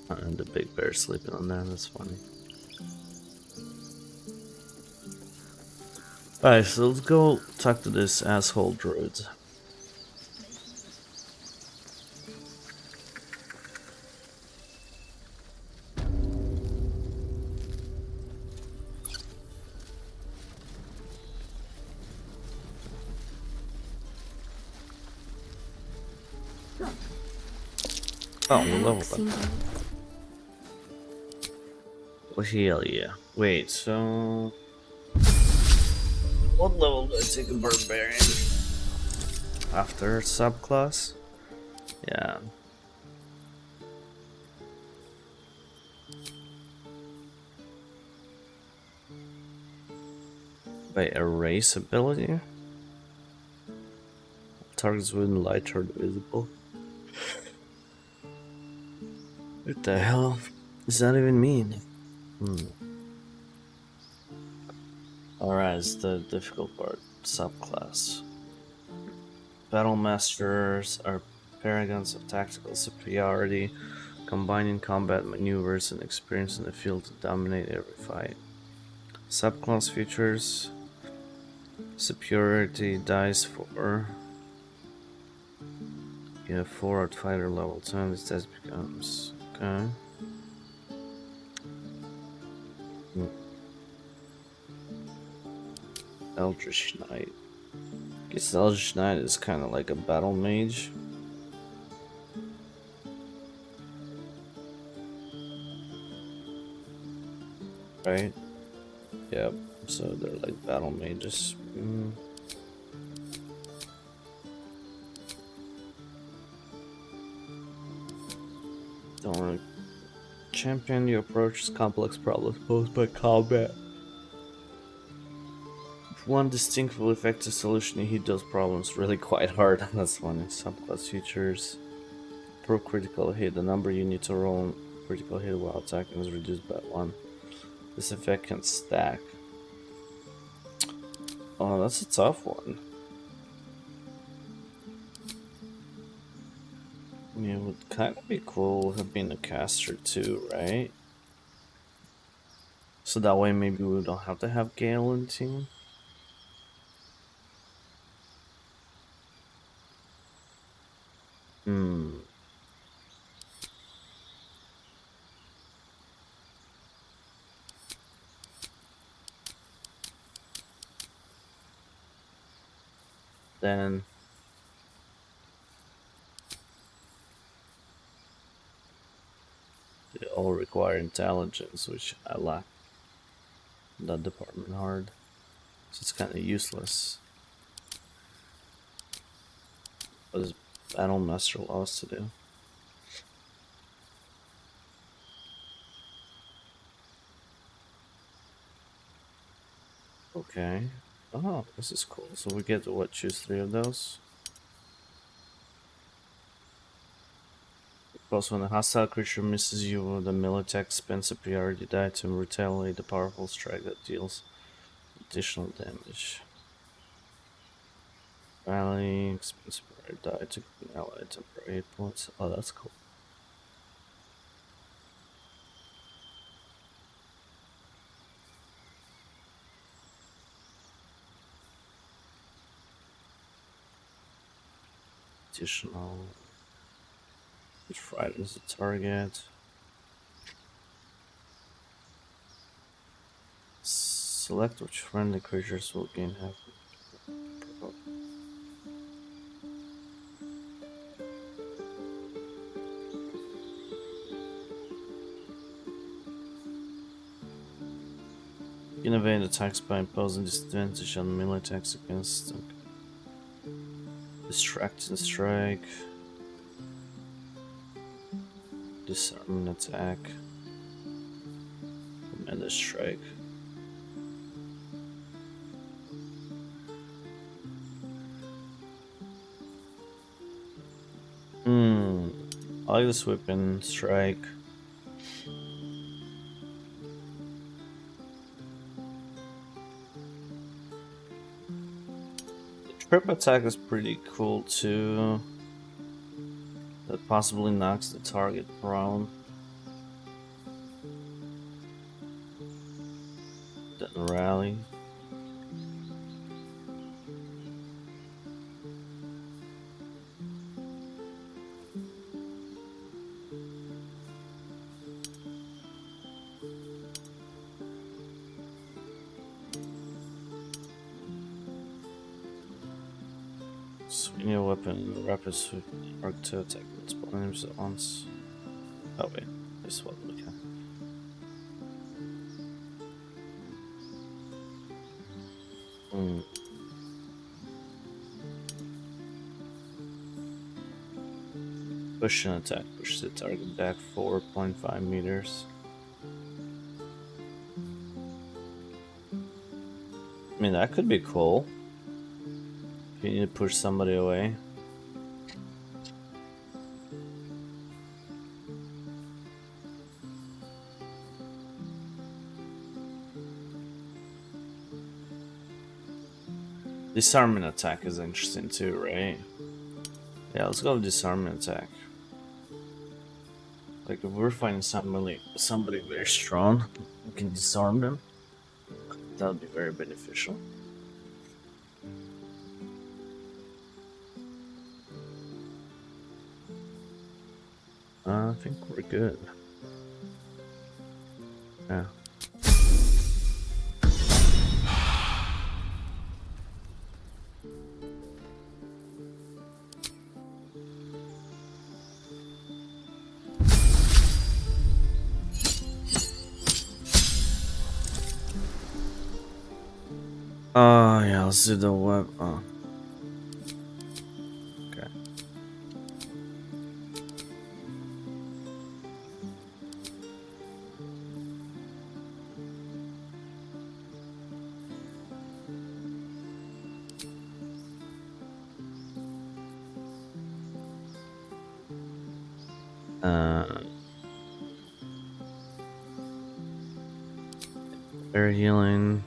And the big bear sleeping on that, that's funny. Alright, so let's go talk to this asshole druid. Oh, we leveled up. Oh, hell yeah. Wait, so... What level do I take a barbarian? After subclass? Yeah. By erase ability? Targets within light are visible. What the hell does that even mean? Alright, it's the difficult part. Subclass. Battle Masters are paragons of tactical superiority, combining combat maneuvers and experience in the field to dominate every fight. Subclass features: superiority dice for you have 4 at fighter level 10. This dice becomes okay. Eldritch Knight. I guess Eldritch Knight is kind of like a battle mage. Right? Yep. So they're like battle mages. Don't really champion. You approach complex problems posed by combat. One distinctly effective solution to hit those problems really quite hard. That's funny. Subclass features: pro critical hit. The number you need to roll critical hit while attacking is reduced by 1. This effect can stack. Oh, that's a tough one. I mean, it would kind of be cool to have been a caster too, right? So that way maybe we don't have to have Gale in the team. Then they all require intelligence, which I lack in that department hard. So it's kind of useless. What does Battle Master allow us to do? Okay. Oh, this is cool. So we get to what, choose 3 of those? Plus, when a hostile creature misses you with a melee attack, spend superiority die to retaliate a powerful strike that deals additional damage. Rally, spend superiority die to ally temporary hit points. Oh, that's cool. Additional. Which frightens the target. Select which friendly creatures will gain half. You can evade attacks by imposing disadvantage on melee attacks against Distract and Strike. Disarm and attack. And a strike. I like this weapon strike. The trip attack is pretty cool too. That possibly knocks the target prone. Then rally. Swing a weapon, rapid sweep, arc to attack multiple enemies at once. Oh wait, this one we can. Push and attack, push the target back 4.5 meters. I mean, that could be cool. If you need to push somebody away. Disarming attack is interesting too, right? Yeah, let's go with disarming attack. Like if we're fighting somebody very strong, we can disarm them. That would be very beneficial. I think we're good. Yeah. Oh yeah, let's do the web. Oh. Okay. Air healing.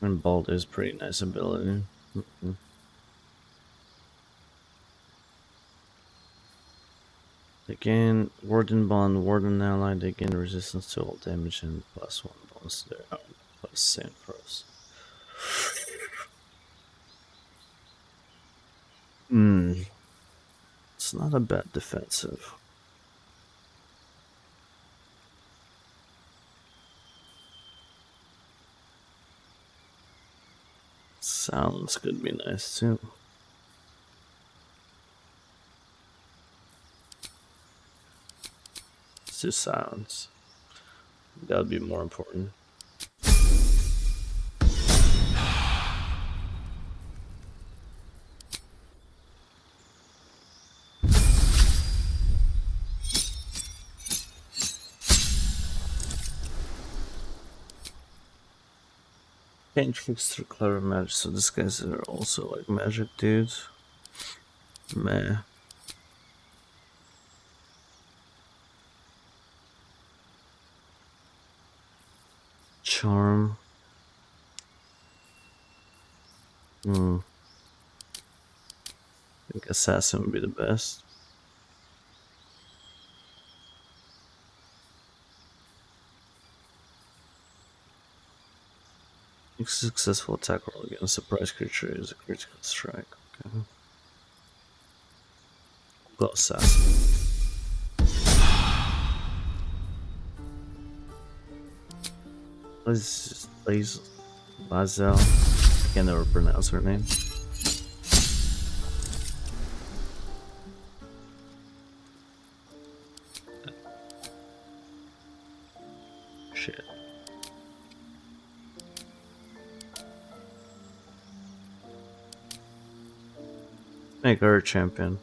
And Bolt is pretty nice ability. They gain Warden Bond, Warden Ally, they gain resistance to all damage and +1 bonus to their armor, plus same for us. It's not a bad defensive. Sounds could be nice too. Let's do sounds. That would be more important. Change tricks through clever magic, so these guys are also like magic dudes. Meh. Charm. I think assassin would be the best. Successful attack roll against a surprise creature is a critical strike. Okay. Close up. What is this? Lazel? I can never pronounce her name. Shit. Make her a champion.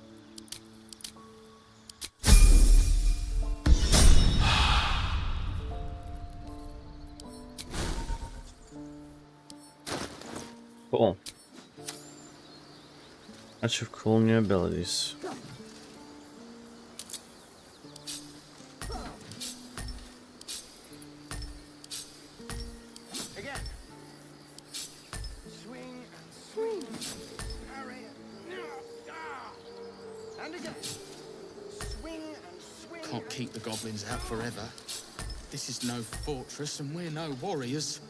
Cool. Bunch of cool new abilities. Again. Swing and swing. Parry. And again. Swing and swing. Can't keep the goblins out forever. This is no fortress and we're no warriors.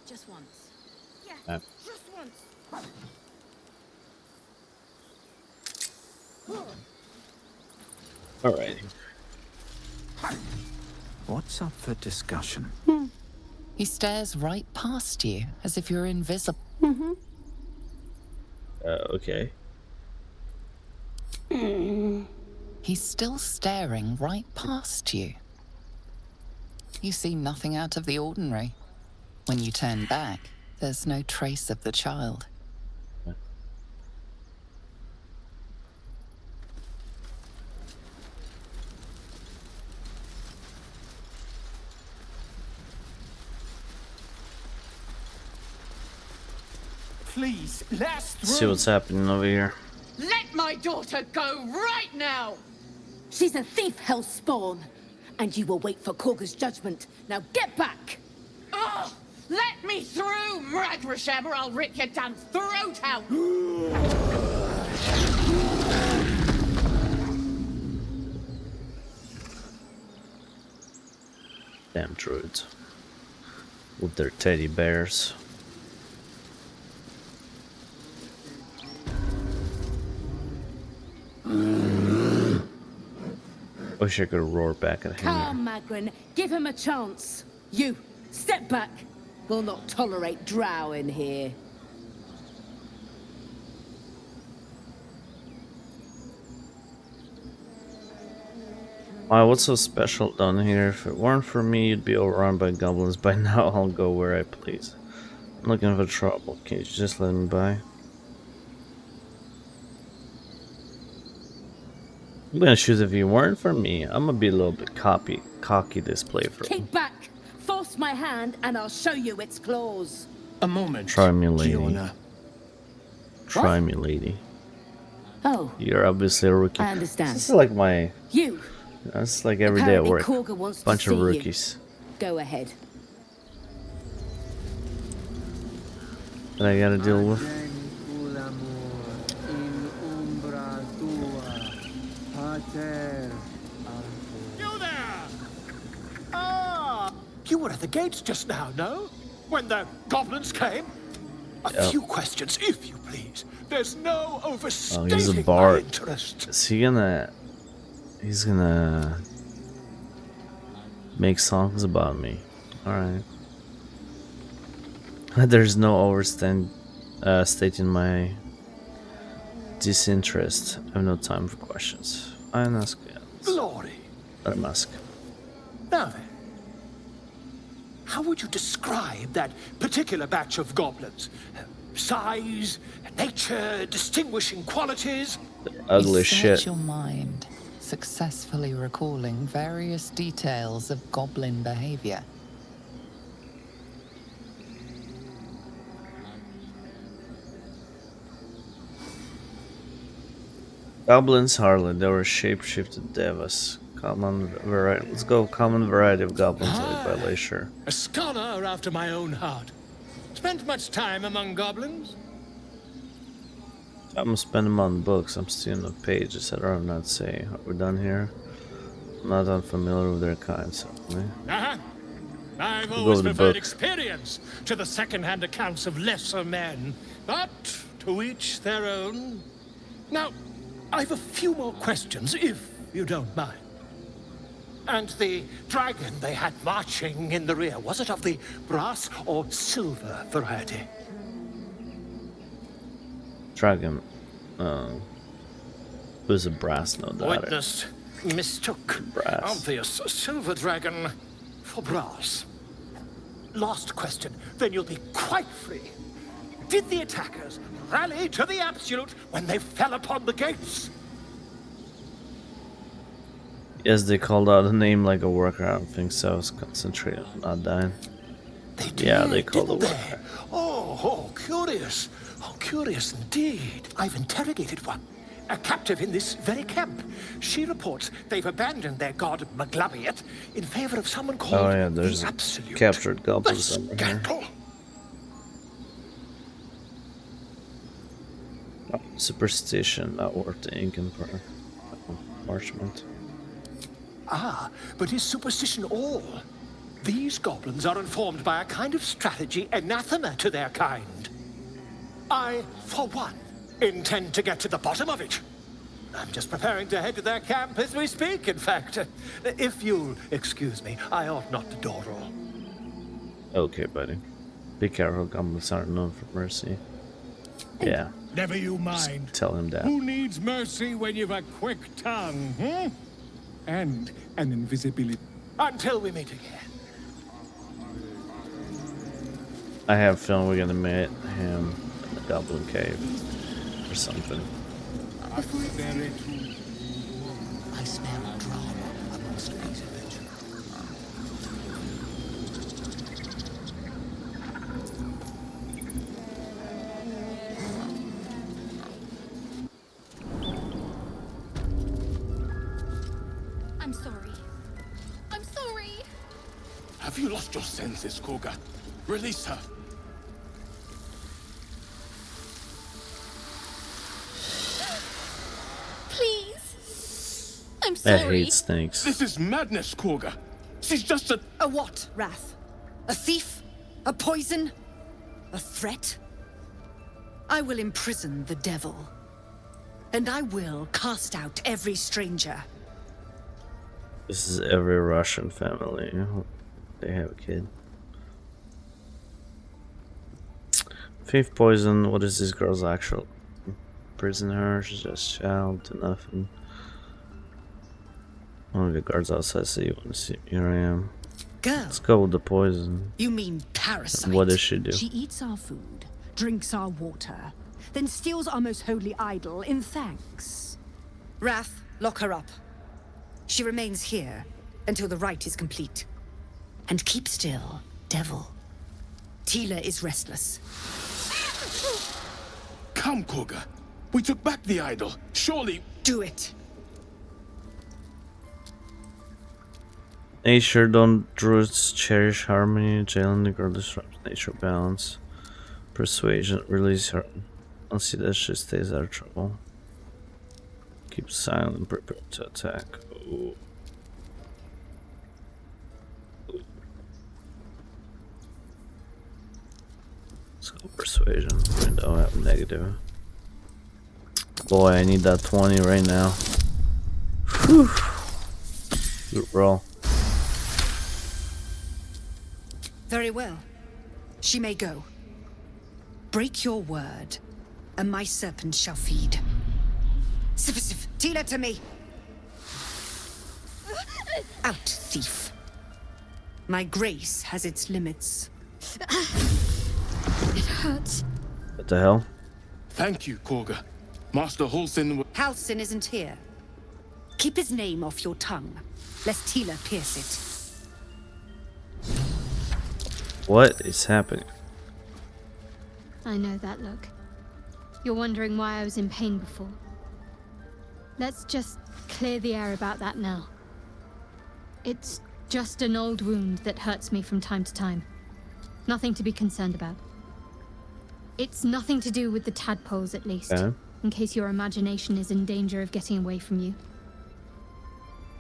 Just once. Yeah, just once. Alrighty. What's up for discussion? He stares right past you, as if you're invisible. Okay. He's still staring right past you. You see nothing out of the ordinary. When you turn back, there's no trace of the child. Please, last Let's see what's happening over here. Let my daughter go right now! She's a thief, hellspawn. And you will wait for Korga's judgment. Now get back! Oh! Let me through, Mragrasham, or I'll rip your damn throat out! Damn druids. With their teddy bears. Wish I could roar back at him. Come, Magrin, give him a chance. You, step back. We'll not tolerate drow in here. Wow, what's so special down here? If it weren't for me, you'd be overrun by goblins. By now, I'll go where I please. I'm looking for trouble. Can you just let me by? I'm gonna shoot if you weren't for me. I'm gonna be a little bit cocky this playthrough. Keep back. Force my hand, and I'll show you its claws. A moment. Try me, lady. Fiona. Try me, lady. Oh. You're obviously a rookie. I understand. This is like my... You. That's like every day at work. Korga wants to Bunch of see you. rookies. Go ahead. That I gotta deal with. You there! Ah! You were at the gates just now, no? When the goblins came? A few questions, if you please. There's no overstating Oh, he's a my bard. interest. Is he gonna... He's gonna... make songs about me. Alright. There's no stating my disinterest. I have no time for questions. I'll ask. Glory. Let him ask. Now then, how would you describe that particular batch of goblins? Size, nature, distinguishing qualities? They're ugly as Search shit. your mind, successfully recalling various details of goblin behavior. Goblins hardly, they were shape-shifted devas. Common variety. Let's go. Common variety of goblins led by Leisure. A scholar after my own heart. Spent much time among goblins? I'm spending on books. I'm still on the pages. I'd rather not say. Are we done here? I'm not unfamiliar with their kind, certainly. I've We'll go always with the preferred book. experience to the second-hand accounts of lesser men. But to each their own. Now, I've a few more questions, if you don't mind. And the dragon they had marching in the rear, was it of the brass or silver variety? Dragon. Was a brass, no doubt. Witness mistook Brass. obvious silver dragon for brass. Last question, then you'll be quite free. Did the attackers rally to the absolute when they fell upon the gates? Yes, they called out a name like a worker. I don't think so. I was concentrated on not dying. Yeah, they called a worker. Oh, curious. Oh, curious indeed. I've interrogated one. A captive in this very camp. She reports they've abandoned their god Maglabiet in favor of someone called Oh yeah, there's the Absolute. captured goblins The over here. scandal. Oh, superstition, not worth the ink and parchment. Ah, but is superstition all? These goblins are informed by a kind of strategy anathema to their kind. I, for one, intend to get to the bottom of it. I'm just preparing to head to their camp as we speak, in fact. If you'll excuse me, I ought not to dawdle. Okay, buddy. Be careful, goblins aren't known for mercy. Yeah. Never you Just mind. tell him that. Who needs mercy when you've a quick tongue, And an invisibility. Until we meet again. I have a feeling we're gonna meet him in the Goblin Cave or something. I smell drama amongst these adventures. I'm sorry. I'm sorry. Have you lost your senses, Koga? Release her. Please. I'm I sorry. hate snakes. This is madness, Koga. She's just a... A what, Wrath? A thief? A poison? A threat? I will imprison the devil. And I will cast out every stranger. This is every Russian family. They have a kid. Fifth poison. What is this girl's actual? Imprison her. She's just child to nothing. One of the guards outside say you want to see me. Here I am. Girl. Let's go with the poison. You mean parasite? What does she do? She eats our food, drinks our water, then steals our most holy idol in thanks. Wrath, lock her up. She remains here until the rite is complete. And keep still, devil. Tila is restless. Come, Koga. We took back the idol. Surely... Do it. Nature, don't Druids cherish harmony? Jailing the girl disrupts nature balance. Persuasion, release her. I'll see that she stays out of trouble. Keep silent, prepare to attack. Ooh. Let's go persuasion. Window at negative. Boy, I need that 20 right now. Whew. Good roll. Very well. She may go. Break your word, and my serpent shall feed. Sif, Tila to me! Out, thief. My grace has its limits. It hurts. What the hell? Thank you, Koga. Master Halsin... Halsin isn't here. Keep his name off your tongue, lest Tila pierce it. What is happening? I know that look. You're wondering why I was in pain before. Let's just clear the air about that now. It's just an old wound that hurts me from time to time. Nothing to be concerned about. It's nothing to do with the tadpoles, at least. Okay. In case your imagination is in danger of getting away from you.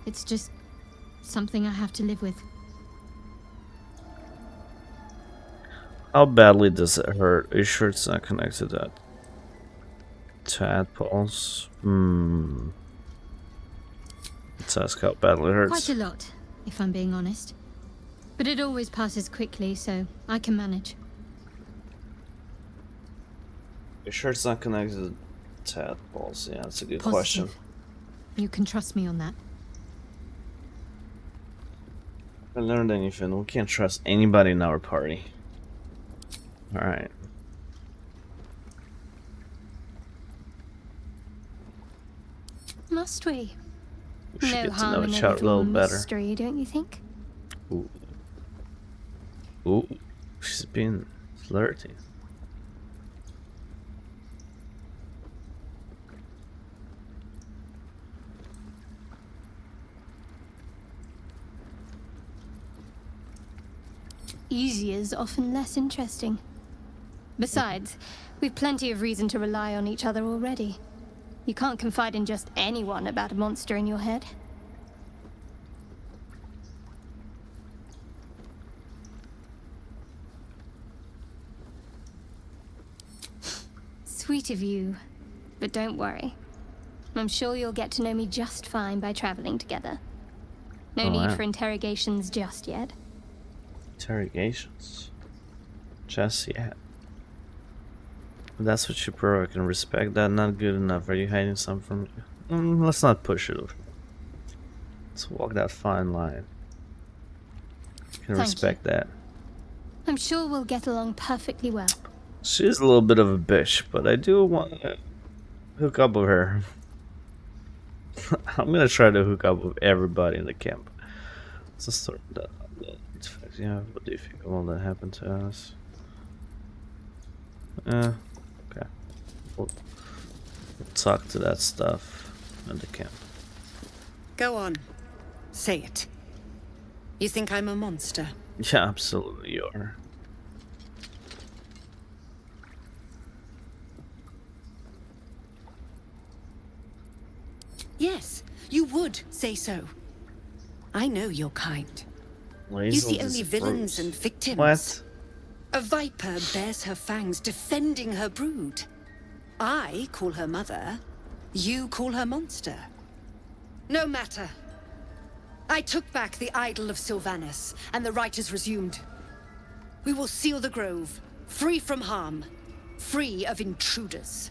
It's just something I have to live with. How badly does it hurt? Are you sure it's not connected to that? Tadpoles? Let's ask how badly it hurts. Quite a lot, if I'm being honest. But it always passes quickly, so I can manage. You sure it's not connected to tadpoles? Yeah, that's a good Positive. question. You can trust me on that. I learned anything. We can't trust anybody in our party. Alright. Must we? We should No get to harm know in each a other a little better. mystery, don't you think? Ooh. Ooh. She's being flirty. Easy is often less interesting. Besides, we've plenty of reason to rely on each other already. You can't confide in just anyone about a monster in your head. Sweet of you, but don't worry. I'm sure you'll get to know me just fine by traveling together. No need for interrogations just yet. Interrogations? Just yet. That's what you prefer. I can respect that. Not good enough. Are you hiding something from me? Let's not push it. Let's walk that fine line. I can respect that. I'm sure we'll get along perfectly well. She's a little bit of a bitch, but I do want to hook up with her. I'm gonna try to hook up with everybody in the camp. It's a story that. Yeah, what do you think of all that happened to us? Okay. We'll talk to that stuff in the camp. Go on. Say it. You think I'm a monster? Yeah, absolutely you are. Yes, you would say so. I know your kind. You see only villains and victims. What? A viper bears her fangs defending her brood. I call her mother. You call her monster. No matter. I took back the idol of Sylvanus, and the rite is resumed. We will seal the grove, free from harm, free of intruders.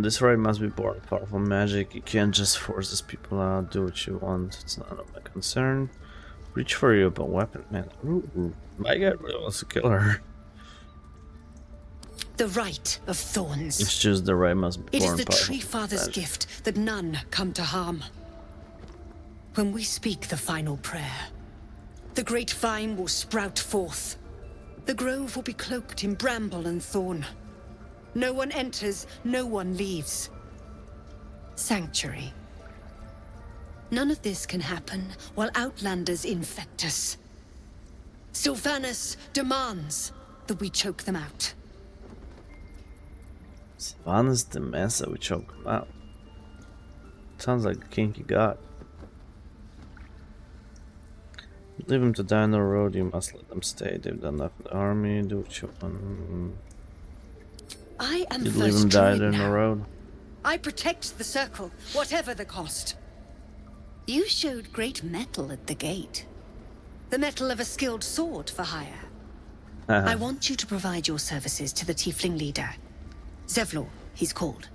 This right must be born of powerful magic. You can't just force these people out. Do what you want. It's none of my concern. Reach for your open weapon, man. Ooh, my guy really wants to kill her. The rite of thorns. It's just the right must be It born is the powerful Tree Father's magic. gift that none come to harm. When we speak the final prayer, the great vine will sprout forth. The grove will be cloaked in bramble and thorn. No one enters, no one leaves. Sanctuary. None of this can happen while Outlanders infect us. Sylvanus demands that we choke them out. Sylvanus demands that we choke him out. Sounds like a kinky god. Leave them to die on the road, you must let them stay. They've done enough in the army, do what you want. I am You'd leave first them die Druid on the now. road. I protect the circle, whatever the cost. You showed great mettle at the gate. The mettle of a skilled sword for hire. I want you to provide your services to the tiefling leader. Zevlor, he's called.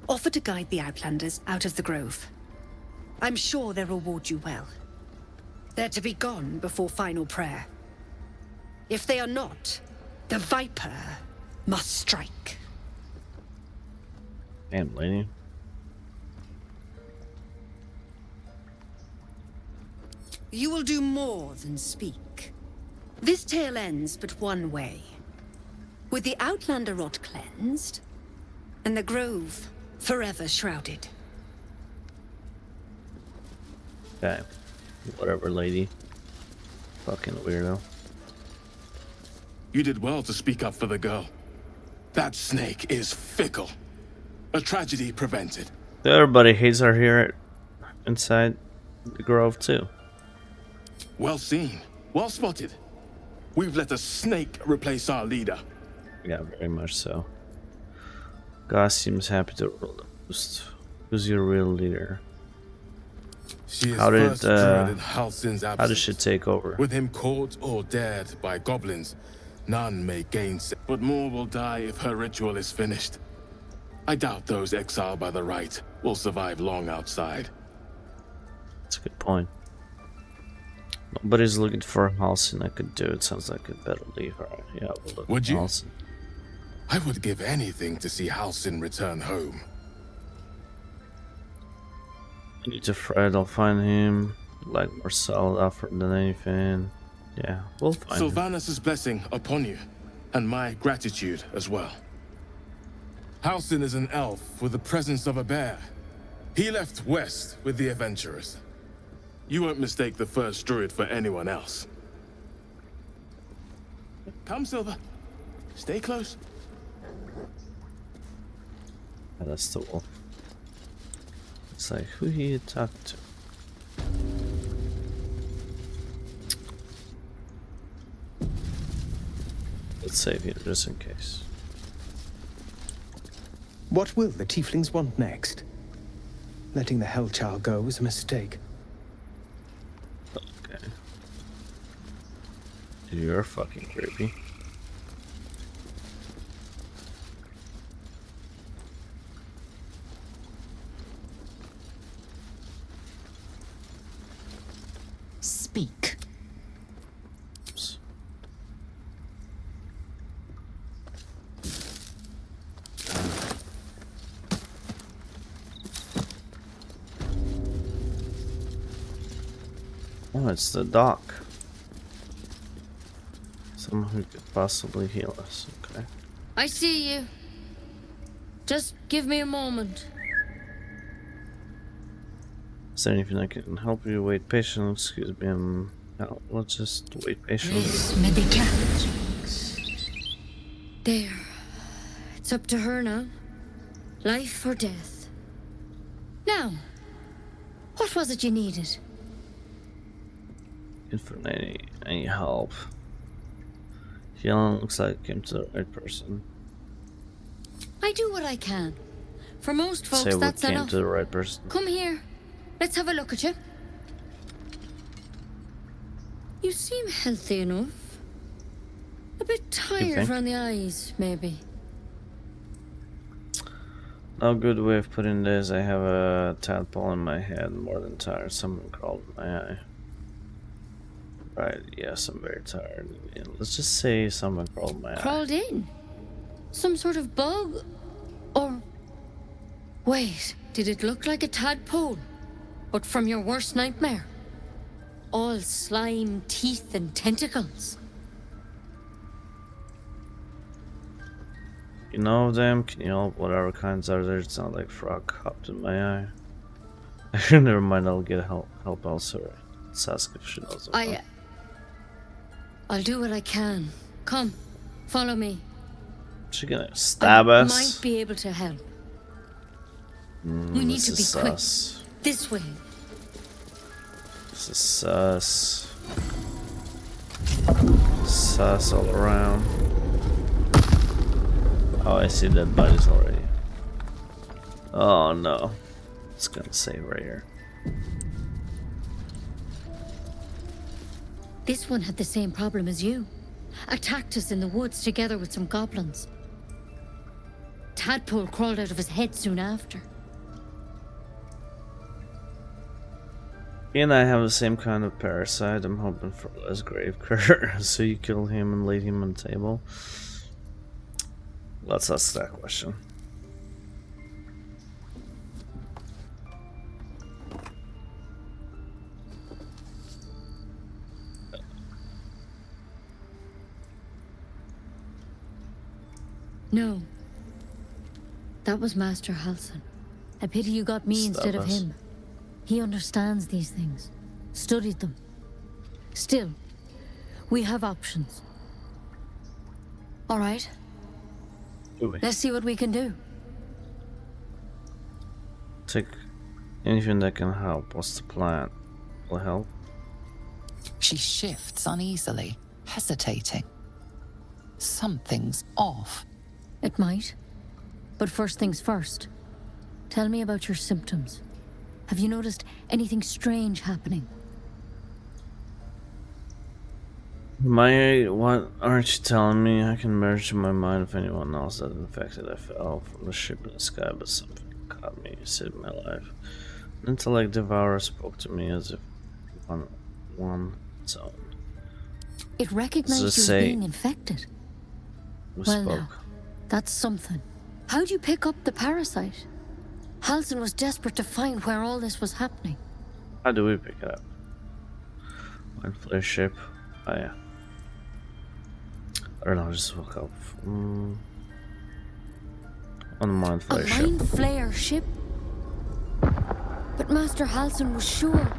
Offer to guide the Outlanders out of the grove. I'm sure they'll reward you well. They're to be gone before final prayer. If they are not, the Viper must strike. Damn, lady. You will do more than speak. This tale ends but one way. With the Outlander rot cleansed, and the grove forever shrouded. Okay. Whatever, lady. Fucking weirdo. You did well to speak up for the girl. That snake is fickle. A tragedy prevented. Everybody hates her here inside the grove too. Well seen. Well spotted. We've let a snake replace our leader. Yeah, very much so. God seems happy to rule the host. Who's your real leader? She is How first dreaded did Halsin's how did absence. she take over? With him caught or dared by goblins, none may gainsay. But more will die if her ritual is finished. I doubt those exiled by the right will survive long outside. That's a good point. Nobody's looking for Halsin. I could do it. Sounds like I'd better leave her. Yeah, we'll look Would for you? Halsin. I would give anything to see Halsin return home. I need to Fred. I'll find him. Like more solid offer than anything. Yeah, we'll find him. Sylvanus' blessing upon you, and my gratitude as well. Halsin is an elf with the presence of a bear. He left west with the adventurers. You won't mistake the first druid for anyone else. Come, Silver. Stay close. Yeah, that's the wolf. It's like, who he talked to? Let's save here, just in case. What will the tieflings want next? Letting the Hellchild go was a mistake. Okay. You're fucking creepy. Speak. Oops. Oh, it's the doc. Someone who could possibly heal us. Okay. I see you. Just give me a moment. Is there anything I can help you? Wait patiently. Excuse me. No, let's just wait patiently. There. It's up to her now. Life or death. Now, what was it you needed? If for any help. Healing looks like it came to the right person. I do what I can. For most folks, Say we that's came enough. to the right person. Come here. Let's have a look at you. You seem healthy enough. A bit tired think? around the eyes, maybe. No good way of putting this. I have a tadpole in my head, more than tired. Someone crawled in my eye. Right, yes, I'm very tired. Yeah, let's just say someone crawled in my eye. Crawled in? Some sort of bug? Or... Wait, did it look like a tadpole? But from your worst nightmare? All slime, teeth, and tentacles. You know them? Can you help? Whatever kinds are there? It's not like frog hopped in my eye. Never mind, I'll get help elsewhere. Let's ask if she knows about I'll do what I can. Come, follow me. She gonna stab I us? might be able to help. We need to be quick. Sus. This way. This is sus. Sus all around. Oh, I see dead bodies already. Oh no. It's gonna save right here. This one had the same problem as you. Attacked us in the woods together with some goblins. Tadpole crawled out of his head soon after. He and I have the same kind of parasite. I'm hoping for less grave cur. So you kill him and laid him on the table? Let's ask that question. No. That was Master Halsin. A pity you got me instead of him. He understands these things. Studied them. Still, we have options. All right. Let's see what we can do. Take anything that can help. What's the plan? Will help? She shifts uneasily, hesitating. Something's off. It might. But first things first. Tell me about your symptoms. Have you noticed anything strange happening? What aren't you telling me? I can merge in my mind if anyone else that's infected. I fell from the ship in the sky, but something caught me, saved my life. An intellect devourer spoke to me as if one its own. It recognized you as being infected. Well now, that's something. How'd you pick up the parasite? Halsin was desperate to find where all this was happening. How do we pick it up? Mind flare ship. Oh yeah. I don't know, I just woke up. On the mind flare ship. A mind flare ship? But Master Halsin was sure.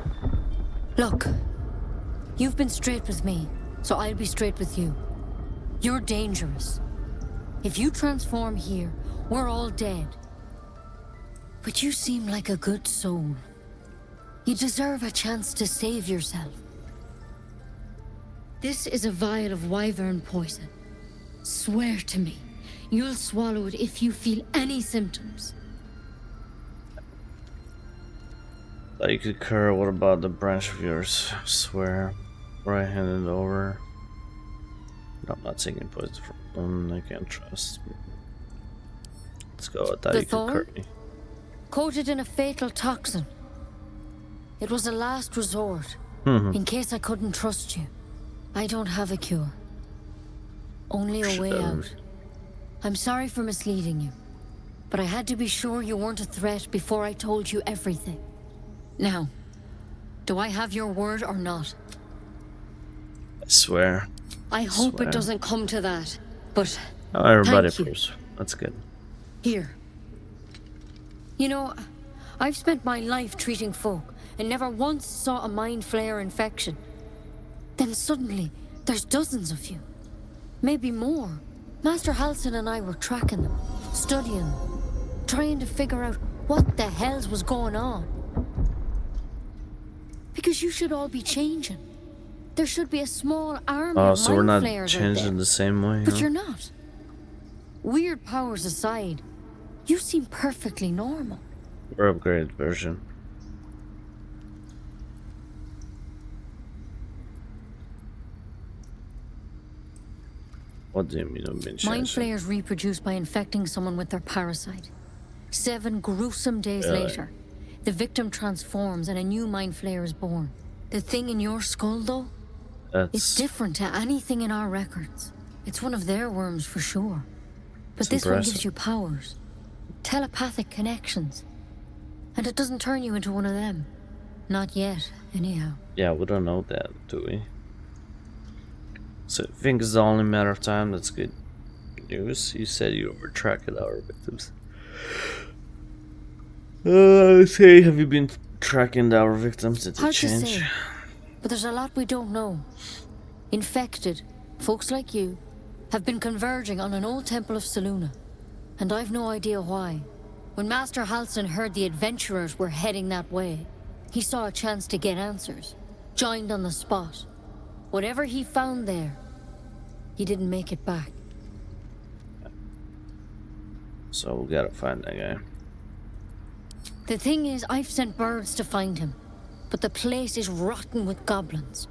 Look, you've been straight with me, so I'll be straight with you. You're dangerous. If you transform here, we're all dead. But you seem like a good soul. You deserve a chance to save yourself. This is a vial of wyvern poison. Swear to me, you'll swallow it if you feel any symptoms. Like a cur, what about the branch of yours? I swear, before I hand it over. I'm not taking poison from one I can't trust. Let's go, I thought you could hurt me. Coated in a fatal toxin. It was a last resort, in case I couldn't trust you. I don't have a cure. Only a way out. I'm sorry for misleading you, but I had to be sure you weren't a threat before I told you everything. Now, do I have your word or not? I swear. I hope it doesn't come to that, but oh, everybody thank you. approves. That's good. Here. You know, I've spent my life treating folk and never once saw a mind flare infection. Then suddenly, there's dozens of you. Maybe more. Master Halsin and I were tracking them, studying them, trying to figure out what the hells was going on. Because you should all be changing. There should be a small army of so we're not mind flayers out changing there. the same way, But huh? you're not. Weird powers aside, you seem perfectly normal. We're upgraded version. What do you mean I've been Mind changing? flayers reproduce by infecting someone with their parasite. 7 gruesome days later, the victim transforms and a new mind flayer is born. The thing in your skull, though, it's different to anything in our records. It's one of their worms for sure. But this one gives you powers, telepathic connections. And it doesn't turn you into one of them. Not yet, anyhow. Yeah, we don't know that, do we? So I think it's only a matter of time. That's good news. You said you were tracking our victims. Say, have you been tracking our victims? Did it Hard to change? say, but there's a lot we don't know. Infected, folks like you, have been converging on an old temple of Selûne, and I've no idea why. When Master Halsin heard the adventurers were heading that way, he saw a chance to get answers, joined on the spot. Whatever he found there, he didn't make it back. So we gotta find that guy. The thing is, I've sent birds to find him, but the place is rotten with goblins.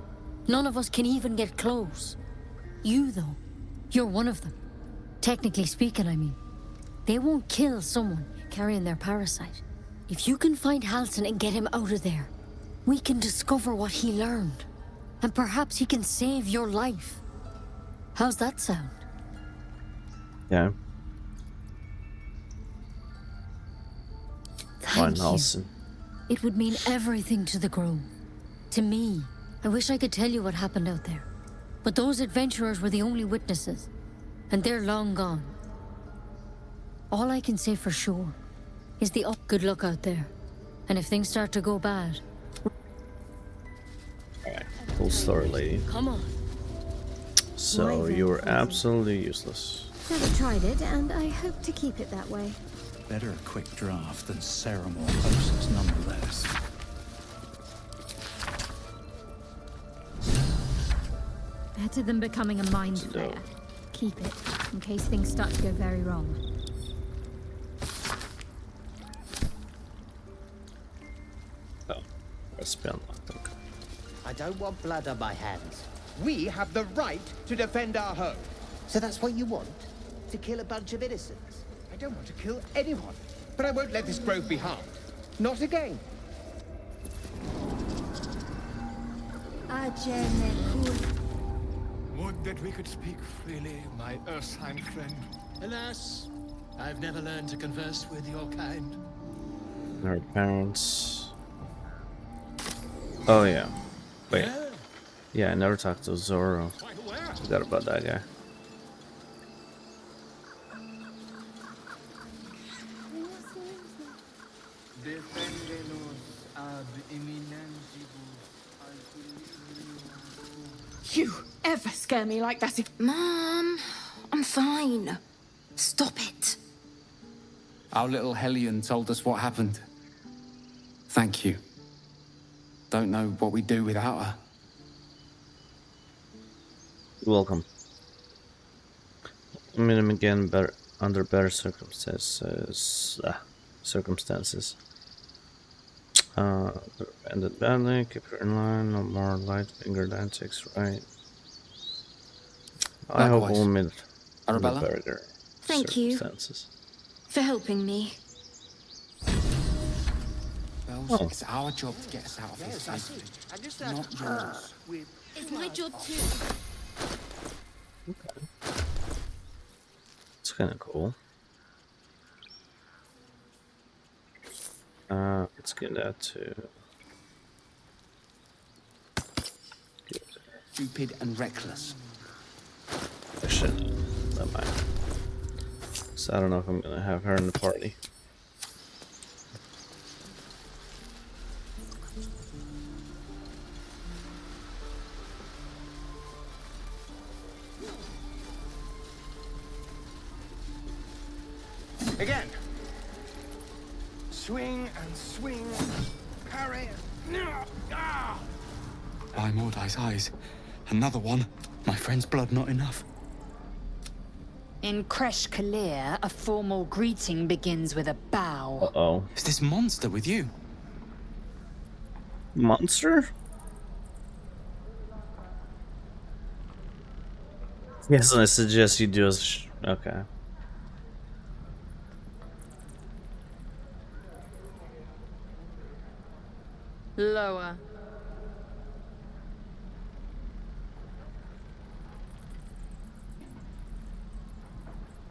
None of us can even get close. You, though, you're one of them. Technically speaking, I mean. They won't kill someone carrying their parasite. If you can find Halsin and get him out of there, we can discover what he learned. And perhaps he can save your life. How's that sound? Yeah. Thank you. Halsin. It would mean everything to the Grove. To me. I wish I could tell you what happened out there. But those adventurers were the only witnesses. And they're long gone. All I can say for sure is good luck out there. And if things start to go bad... Alright, cool story, lady. Come on. So, you were absolutely useless. Never tried it, and I hope to keep it that way. Better a quick draft than ceremony posts, nonetheless. Better than becoming a mind flayer. Keep it, in case things start to go very wrong. Oh, a spell. Okay. I don't want blood on my hands. We have the right to defend our home. So that's what you want? To kill a bunch of innocents? I don't want to kill anyone. But I won't let this grove be harmed. Not again. Would that we could speak freely, my Ursine friend. Alas, I've never learned to converse with your kind. Her parents. Oh yeah. Wait. Yeah, I never talked to Zoro. Forgot about that guy. You ever scare me like that if... Mom, I'm fine. Stop it. Our little Hellion told us what happened. Thank you. Don't know what we'd do without her. You're welcome. I mean him again, better under better circumstances. Circumstances. Ended badly. Keep her in line. No more light fingered antics. Right. I hope we'll meet under Arabella? better Thank you circumstances. for helping me. Bells, it's our job to get us out of this place. Not yours. It's my job too. It's kind of cool. Let's get that too. Stupid and reckless. Shit. Never mind. So I don't know if I'm gonna have her in the party. Again. Swing and swing. Parry. Ah! By Mordai's eyes. Another one. My friend's blood not enough. In Kresh Kalir, a formal greeting begins with a bow. Uh-oh. Is this monster with you? Monster? Yes, and I suggest you do as okay. Lower.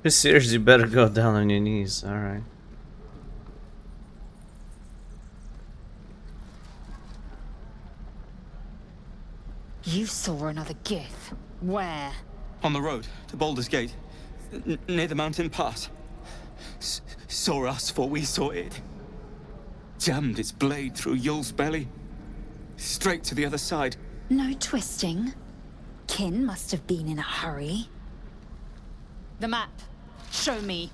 Be serious, you better go down on your knees. Alright. You saw another Gith. Where? On the road to Baldur's Gate. Near the mountain pass. Saw us for we saw it. Jammed its blade through Yul's belly. Straight to the other side. No twisting. Kin must have been in a hurry. The map. Show me.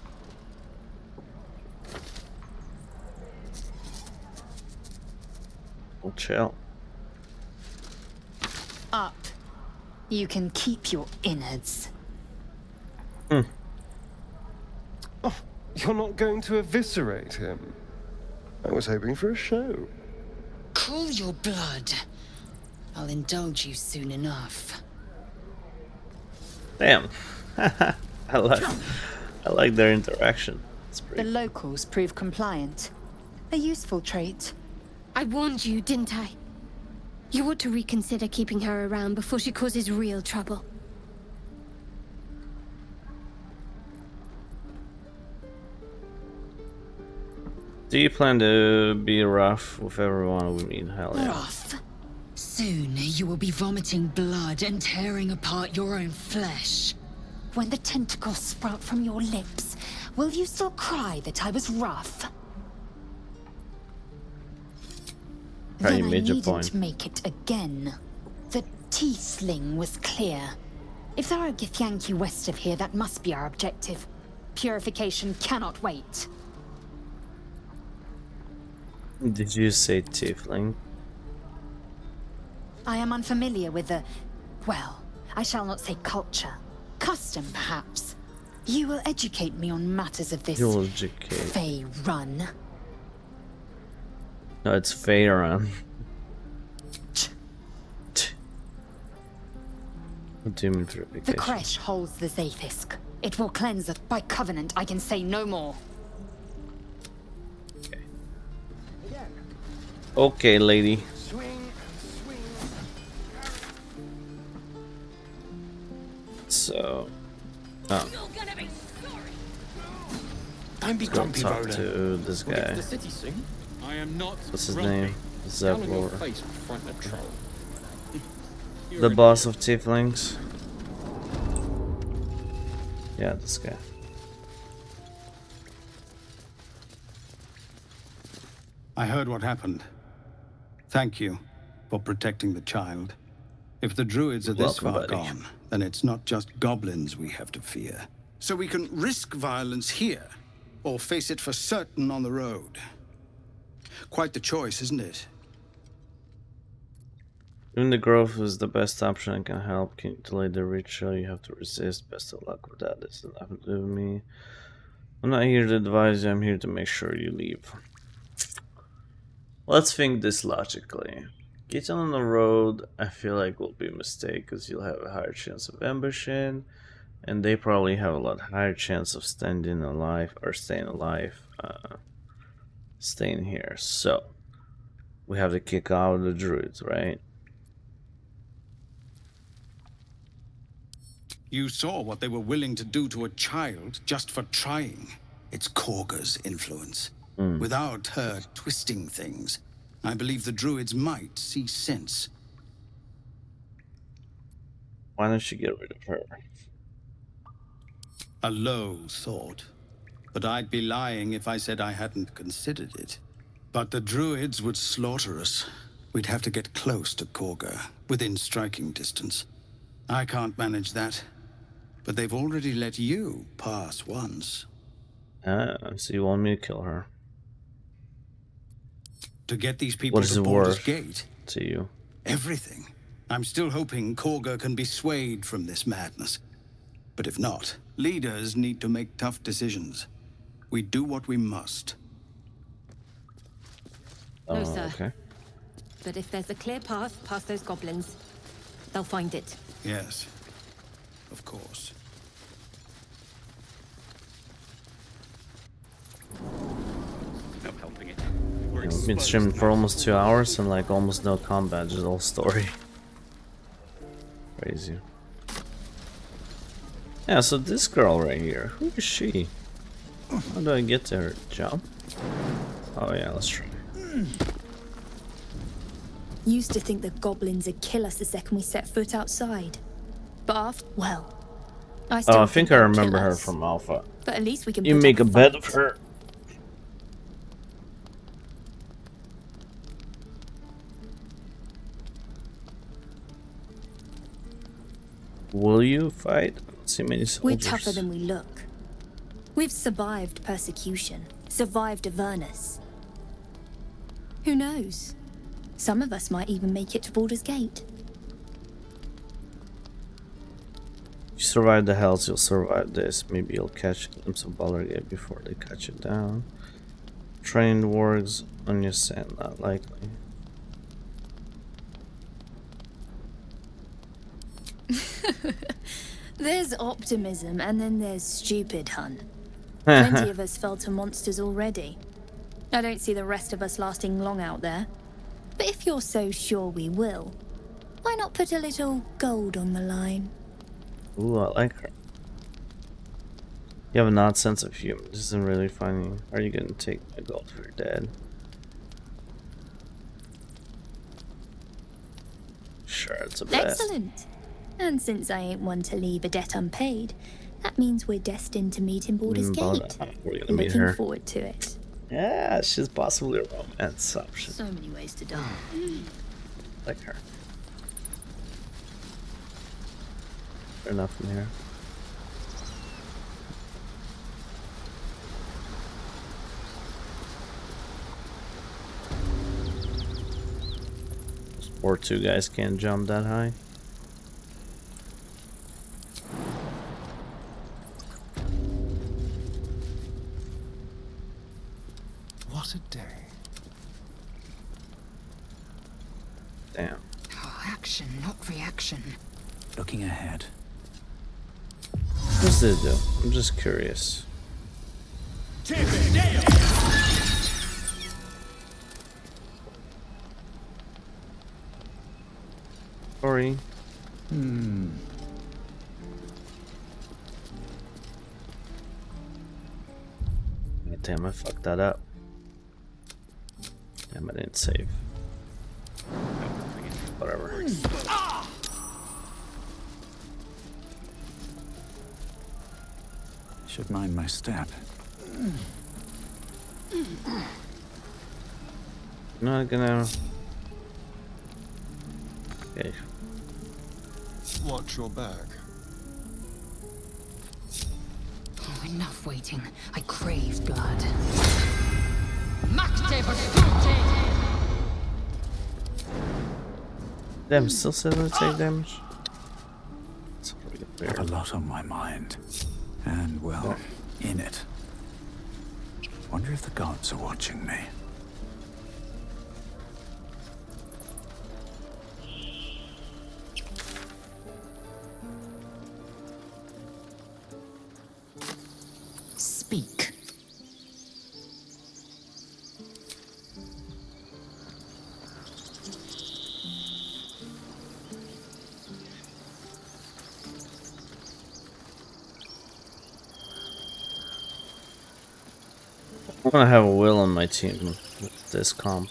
We'll chill. Up. You can keep your innards. Oh, you're not going to eviscerate him? I was hoping for a show. Cool your blood. I'll indulge you soon enough. Damn. I like their interaction. It's pretty. The locals prove compliant. A useful trait. I warned you, didn't I? You ought to reconsider keeping her around before she causes real trouble. Do you plan to be rough with everyone we meet? Hell yeah. Rough. Soon you will be vomiting blood and tearing apart your own flesh. When the tentacles sprout from your lips, will you still cry that I was rough? Right, you Then I made your needn't point. make it again. The tiefling was clear. If there are Githyanki west of here, that must be our objective. Purification cannot wait. Did you say tiefling? I am unfamiliar with the... well, I shall not say culture. Custom, perhaps. You will educate me on matters of this... You'll educate. Fey run. No, it's Feyran. What do you mean purification? The creche holds the Zaithisk. It will cleanse us. By covenant, I can say no more. Okay, lady. So, oh. Don't be Let's go grumpy, talk Roland. to this We'll get guy. to the city soon. I am not What's his grumpy. name? Scowl on your Zevlor. face will frighten a troll. The boss of tieflings. Yeah, this guy. I heard what happened. Thank you for protecting the child. If the Druids are this Welcome, far buddy. gone, then it's not just goblins we have to fear. So we can risk violence here, or face it for certain on the road. Quite the choice, isn't it? Doing the growth is the best option and can help. Can you delay the ritual? You have to resist. Best of luck with that. This doesn't have to do with me. I'm not here to advise you. I'm here to make sure you leave. Let's think this logically. Getting on the road, I feel like will be a mistake because you'll have a higher chance of ambushing, and they probably have a lot higher chance of staying alive, staying here. So we have to kick out the Druids, right? You saw what they were willing to do to a child just for trying. It's Korga's influence. Without her twisting things, I believe the Druids might see sense. Why don't you get rid of her? A low thought. But I'd be lying if I said I hadn't considered it. But the Druids would slaughter us. We'd have to get close to Korga, within striking distance. I can't manage that. But they've already let you pass once. So you want me to kill her? To get these people What is to it Baldur's worth Gate? to you? Everything. I'm still hoping Korga can be swayed from this madness. But if not, leaders need to make tough decisions. We do what we must. No, sir. Okay. But if there's a clear path past those goblins, they'll find it. Yes, of course. No helping it. I've been streaming for almost 2 hours and like almost no combat, just all story. Crazy. Yeah, so this girl right here, who is she? How do I get to her? Jump? Oh yeah, let's try. Used to think the goblins would kill us the second we set foot outside. But after, well, I still Oh, I think I they'll remember kill her us. from Alpha. But at least we can You put make up a bet fight. of her. Will you fight? I don't see many We're soldiers. tougher than we look. We've survived persecution, survived Avernus. Who knows? Some of us might even make it to Baldur's Gate. If you survive the Hells, you'll survive this. Maybe you'll catch a glimpse of Baldur Gate before they cut you down. Trained wargs on your sand, not likely. There's optimism, and then there's stupid, hun. Plenty of us fell to monsters already. I don't see the rest of us lasting long out there. But if you're so sure we will, why not put a little gold on the line? Ooh, I like her. You have an odd sense of humor. This isn't really funny. Are you gonna take my gold for your dad? Sure, it's a bet. Excellent. And since I ain't one to leave a debt unpaid, That means we're destined to meet in Baldur's Gate. We're gonna meet Looking her. forward to it. Yeah, she's possibly a romance option. So many ways to die. Like her. Fair enough in here. Those poor two guys can't jump that high. What a day. Damn. Oh, action, not reaction. Looking ahead. What's this do? I'm just curious. Sorry. Damn, I fucked that up. Damn, I didn't save. Whatever. Should mind my step. Not gonna. Okay. Watch your back. Oh, enough waiting. I crave blood. Damn, still 7 take damage? It's really weird. Got a lot on my mind. And, well, in it. Wonder if the gods are watching me. Speak. I want to have a Will on my team with this comp.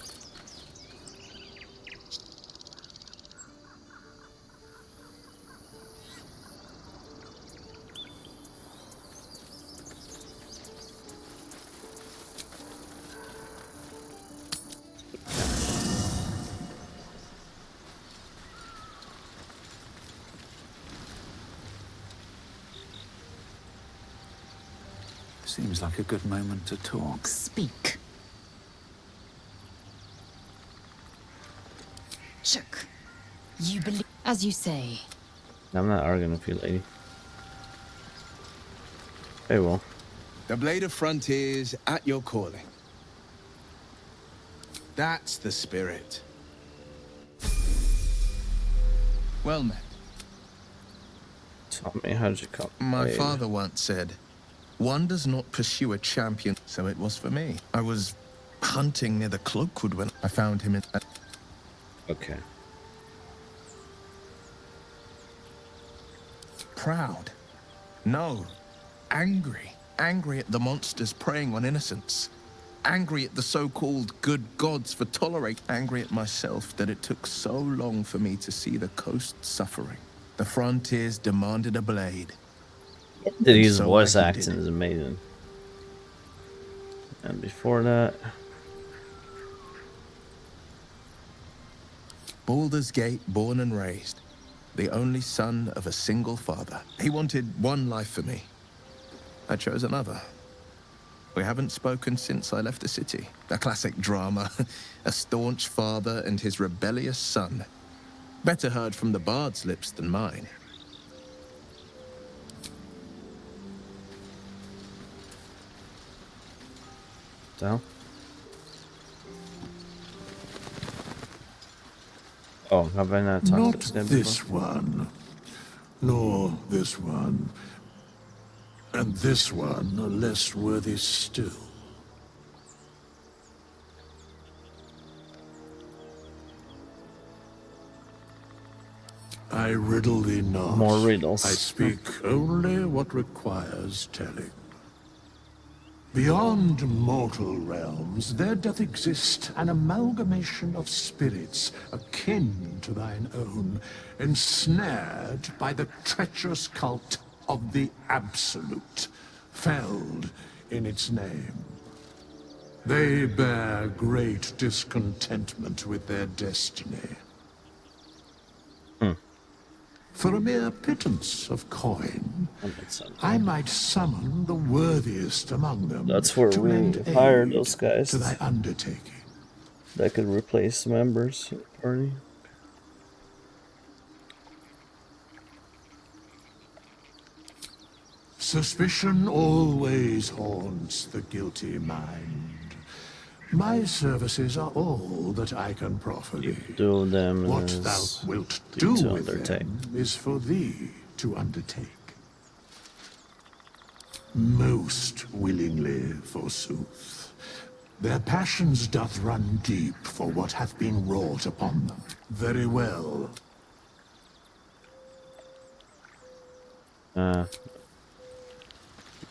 Seems like a good moment to talk. Speak. Chuck, you believe... As you say. I'm not arguing with you, lady. Hey, well. The Blade of Frontiers at your calling. That's the spirit. Well met. Tell me, how did you come? My father once said, one does not pursue a champion, so it was for me. I was hunting near the Cloakwood when I found him in... Okay. Proud. No. Angry. Angry at the monsters preying on innocents. Angry at the so-called good gods for tolerating. Angry at myself that it took so long for me to see the coast suffering. The Frontiers demanded a blade. Did his voice acting is amazing. And before that, Baldur's Gate, born and raised, the only son of a single father. He wanted one life for me. I chose another. We haven't spoken since I left the city. A classic drama, a staunch father and his rebellious son. Better heard from the bard's lips than mine. so. Oh, have I not talked Not to this guy this before? one, nor this one, and this one are less worthy still. I riddle thee not. More riddles. I speak only what requires telling. Beyond mortal realms, there doth exist an amalgamation of spirits akin to thine own, ensnared by the treacherous cult of the Absolute, felled in its name. They bear great discontentment with their destiny. For a mere pittance of coin, I might summon the worthiest among them. That's where to we lend hired aid those guys to thy undertaking. that could replace members of the party. Suspicion always haunts the guilty mind. My services are all that I can proffer thee. Do them What as thou wilt to do with undertake. them is for thee to undertake. Most willingly, forsooth. Their passions doth run deep for what hath been wrought upon them. Very well.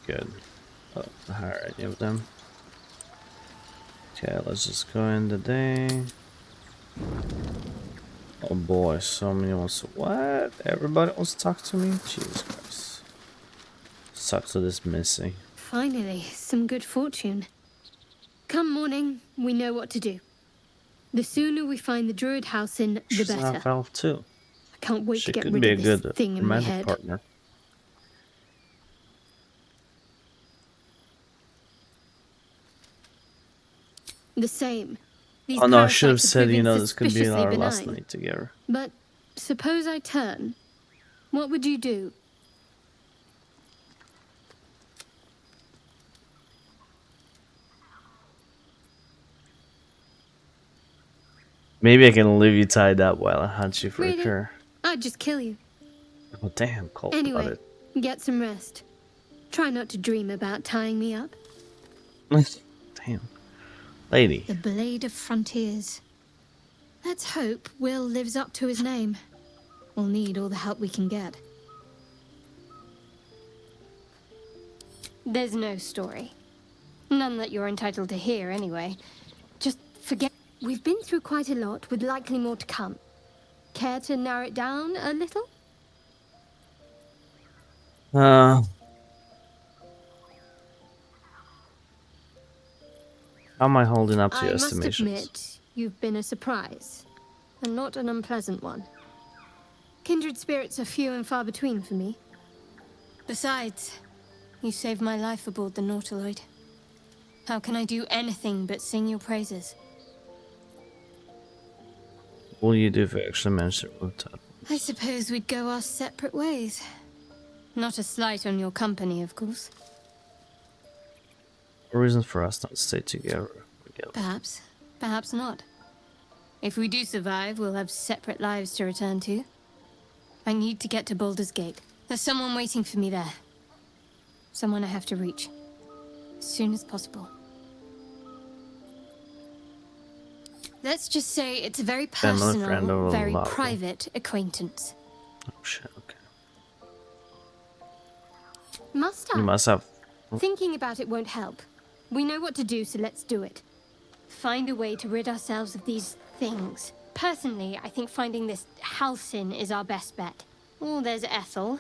Good. Hire any of them. Okay, let's just go in today. Oh boy, so many wants to. What? Everybody wants to talk to me? Jesus Christ. Sucks to this Missy. Finally, some good fortune. Come morning, we know what to do. The sooner we find the Druid house in, the She's better. half elf too. I can't wait She to get could rid be a of this good thing in my romantic head. partner. The same. These Oh no, I should have parasites are said, you proving know, this could be suspiciously our last benign. night together. But suppose I turn. What would you do? Maybe I can leave you tied up while I hunt you for a Really? cure. I'd just kill you. Oh damn, cold Anyway, blooded. get some rest. Try not to dream about tying me up. Damn. Lady. The Blade of Frontiers. Let's hope Will lives up to his name. We'll need all the help we can get. There's no story. None that you're entitled to hear, anyway. Just forget. We've been through quite a lot, with likely more to come. Care to narrow it down a little? How am I holding up to I your must estimations? admit, you've been a surprise. And not an unpleasant one. Kindred spirits are few and far between for me. Besides, you saved my life aboard the Nautiloid. How can I do anything but sing your praises? What will you do if I actually manage to rotate? I suppose we'd go our separate ways. Not a slight on your company, of course. A reason for us not to stay together. Perhaps. Perhaps not. If we do survive, we'll have separate lives to return to. I need to get to Baldur's Gate. There's someone waiting for me there. Someone I have to reach. As soon as possible. Let's just say it's a very Family friend personal, or very lover? private acquaintance. Oh shit, okay. Must I? You must have. Thinking about it won't help. We know what to do, so let's do it. Find a way to rid ourselves of these things. Personally, I think finding this Halcyon is our best bet. Oh, there's Ethel.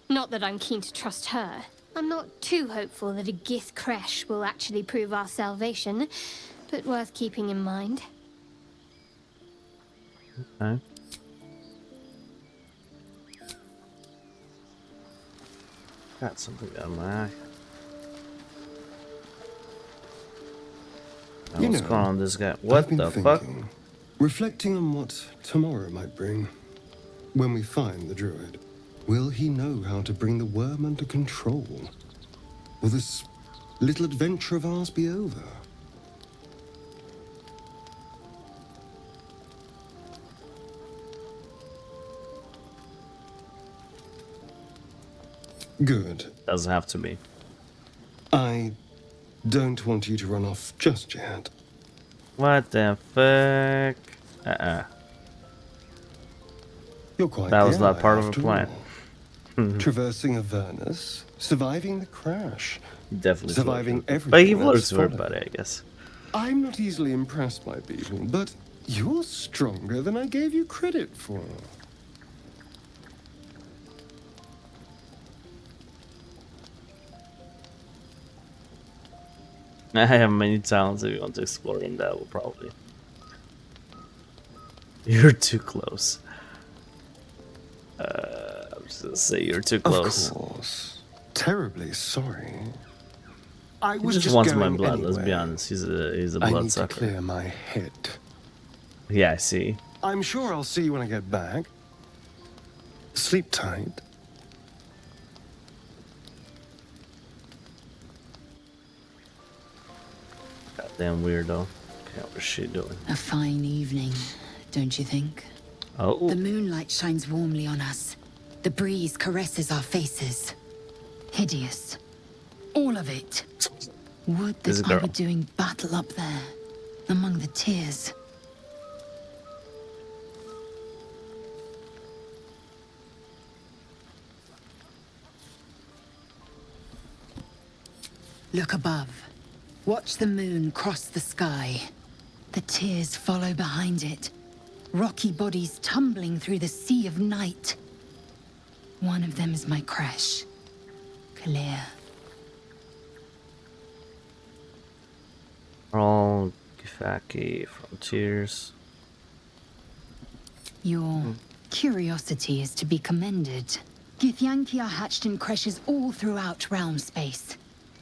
Not that I'm keen to trust her. I'm not too hopeful that a Gith Kresh will actually prove our salvation, but worth keeping in mind. Okay. Got something on my eye. You What's know, going on with this guy? I've What been the fuck? thinking, reflecting on what tomorrow might bring. When we find the Druid, will he know how to bring the worm under control? Will this little adventure of ours be over? Good. Doesn't have to be. I don't want you to run off just yet. What the fuck? You're quite That was the not ally, part of the after plan. all. Traversing Avernus, surviving the crash, Definitely. surviving everything. But he that's flirts with followed. everybody, I guess. I'm not easily impressed by people, but you're stronger than I gave you credit for. I have many towns if you want to explore them, that will probably. You're too close. I'm just gonna say you're too close. Of course. Terribly sorry. I He was just just wants going my blood, anyway. let's be honest. He's a I need to bloodsucker. clear my head. Yeah, I see. I'm sure I'll see you when I get back. Sleep tight. Goddamn weirdo. Okay, what's she doing? A fine evening, don't you think? Oh. The moonlight shines warmly on us. The breeze caresses our faces. Hideous. All of it. Would This that I girl. were doing battle up there, among the tears. Look above. Watch the moon cross the sky. The tears follow behind it. Rocky bodies tumbling through the sea of night. One of them is my crash. Clear. All Githaki frontiers. Your curiosity is to be commended. Githyanki are hatched in creches all throughout realm space.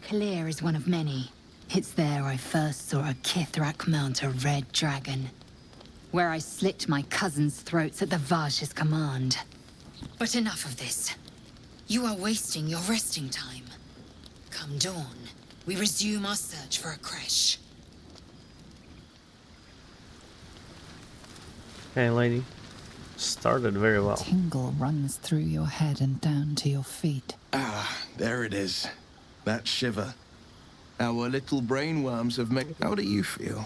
Clear is one of many. It's there I first saw a Kithrak mount a red dragon, where I slit my cousins' throats at the Vaj's command. But enough of this. You are wasting your resting time. Come dawn, we resume our search for a creche. Okay, lady. Started very well. Tingle runs through your head and down to your feet. Ah, there it is. That shiver. Our little brainworms have made... How do you feel?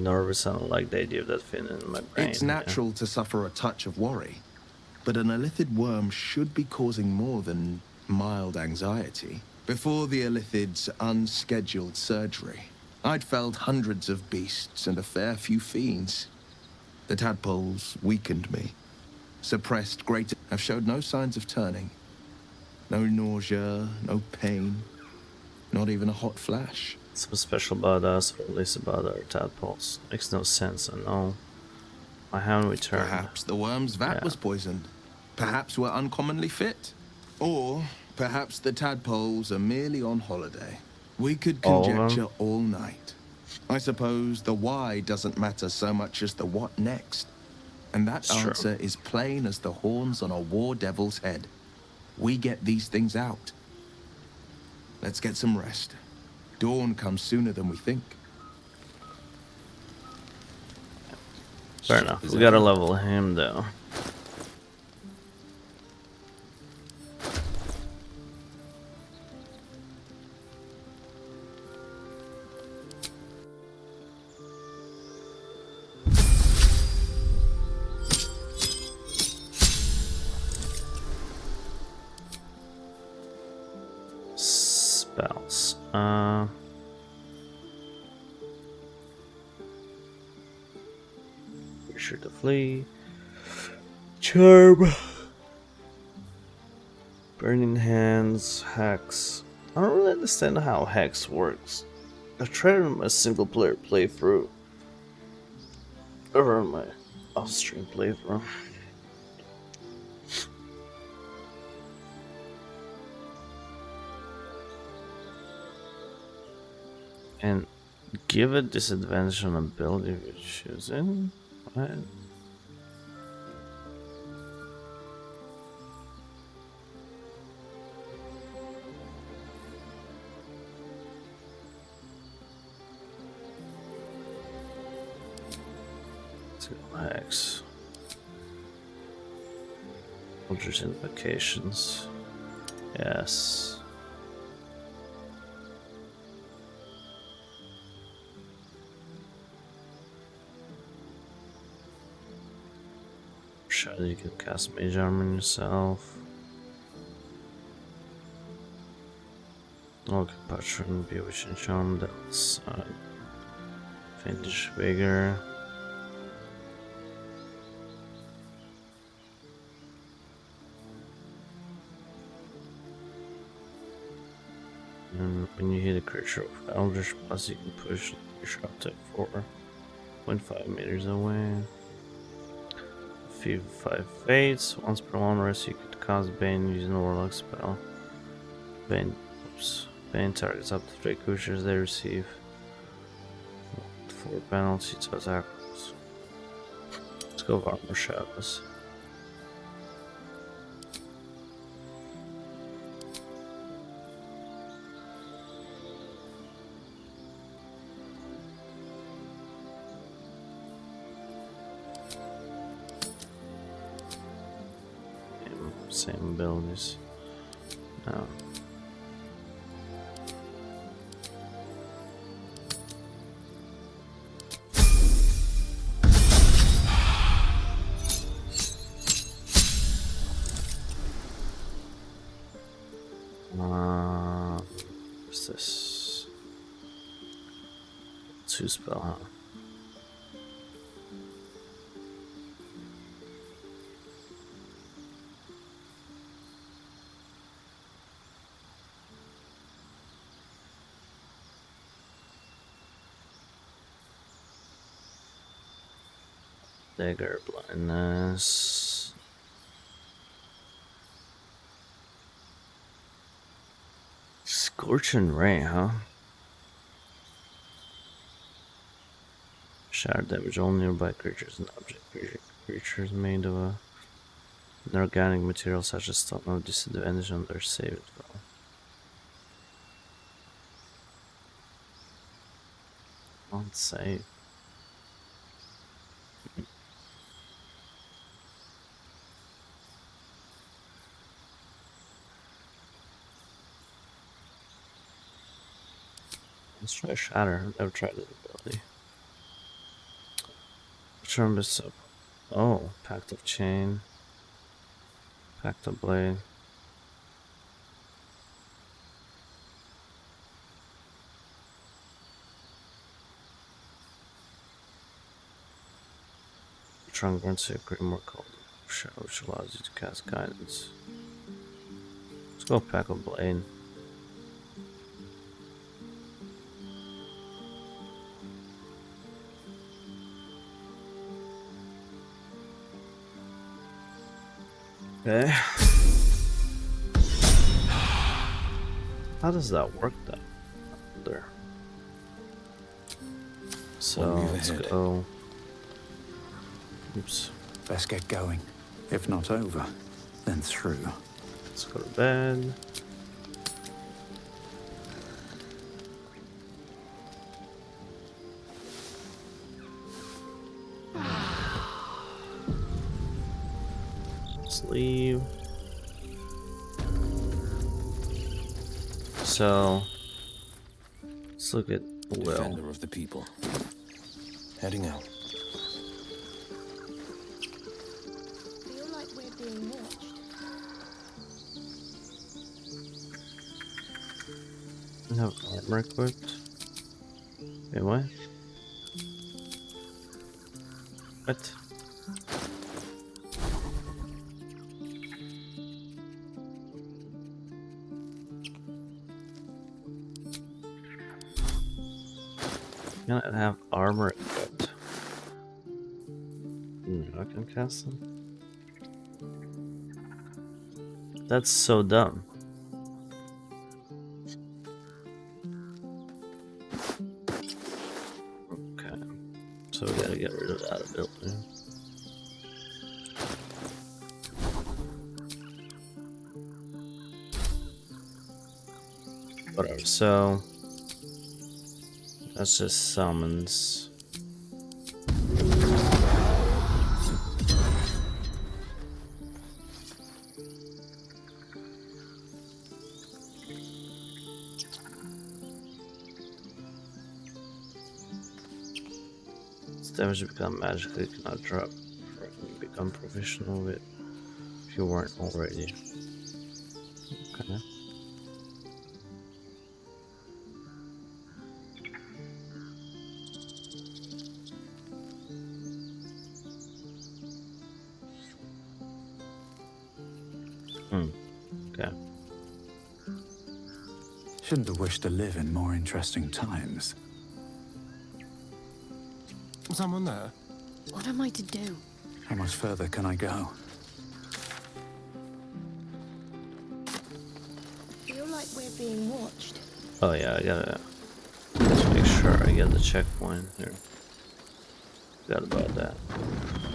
Nervous. I don't like the idea of that fin in my brain. It's natural to suffer a touch of worry, but an illithid worm should be causing more than mild anxiety. Before the illithid's unscheduled surgery, I'd felled hundreds of beasts and a fair few fiends. The tadpoles weakened me, suppressed greater... I've showed no signs of turning. No nausea, no pain, not even a hot flash. What's special about us, or at least about our tadpoles? Makes no sense, I know. Why haven't we turned? Perhaps the worm's vat was poisoned. Perhaps we're uncommonly fit. Or perhaps the tadpoles are merely on holiday. We could conjecture all night. I suppose the why doesn't matter so much as the what next. And that answer is plain as the horns on a war devil's head. We get these things out. Let's get some rest. Dawn comes sooner than we think. Fair enough. We gotta level him though. Spells. Be sure to flee. Charm. Burning hands. Hex. I don't really understand how Hex works. I tried it in my single player playthrough. Or my off-stream playthrough. And give a disadvantage on ability if you're choosing. What? Let's go Hex. Eldritch Invocations. Yes. Sure, you can cast Mage Armor on yourself. Okay, Patron, Bewitching Charm, that's Fiendish Vigor. And when you hit a creature with Eldritch Plus, you can push the creature up to 4.5 meters away. If you 5 fates, once per long rest, you can cast Bane using a Warlock spell. Bane targets up to 3 creatures they receive 4 penalty to attack. Let's go with Armor Shadows. Same abilities. No. What's this? 2 spell, huh? Dagger, blindness. Scorching Ray, huh? Shatter damage all nearby creatures and object creatures made of an organic material such as stone have disadvantage on their saving throw. Not save. Let's try Shatter. I've never tried this ability. Return this up. Oh, Pact of Chain. Pact of Blade. Return grants you a Grimoire called Shadow, which allows you to cast Guidance. Let's go Pact of Blade. Okay. How does that work then? There. So let's go. Oops. Best get going. If not over, then through. Let's go to bed. Let's leave. So let's look at Will. Defender of the people. Heading out. Feel like we're being watched. I have armor equipped. Wait, what? What? Can I have armor equipped? I can cast them. That's so dumb. Okay, so we gotta get rid of that ability. Whatever, so that's just summons. This damage to become magically cannot drop. You become professional with if you weren't already. Okay. Okay. Shouldn't have wished to live in more interesting times. Someone there? What am I to do? How much further can I go? Feel like we're being watched. Oh yeah, I gotta make sure I get the checkpoint here. Forgot about that.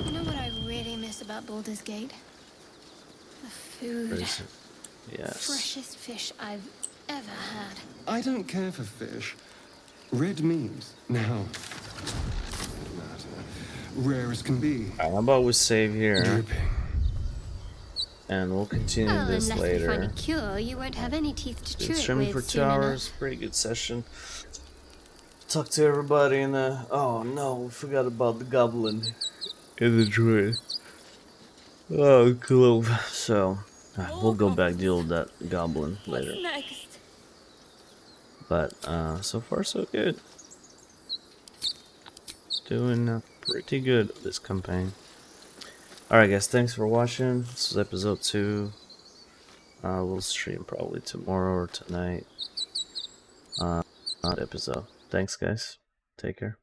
You know what I really miss about Baldur's Gate? The food. Where is it? Yes. Freshest fish I've ever had. I don't care for fish. Red meat, now. Rare as can be. How about we save here? Dripping. And we'll continue Well, this unless we find a later. cure, you won't have any teeth to chew Been it streaming with for 2 soon hours. enough. Pretty good session. Talk to everybody in the. Oh no, we forgot about the goblin in the druid. Oh, cool. So we'll go back deal with that goblin later. What's next? But so far so good. Doing pretty good this campaign. Alright guys, thanks for watching. This is episode 2. We'll stream probably tomorrow or tonight. Episode. Thanks guys. Take care.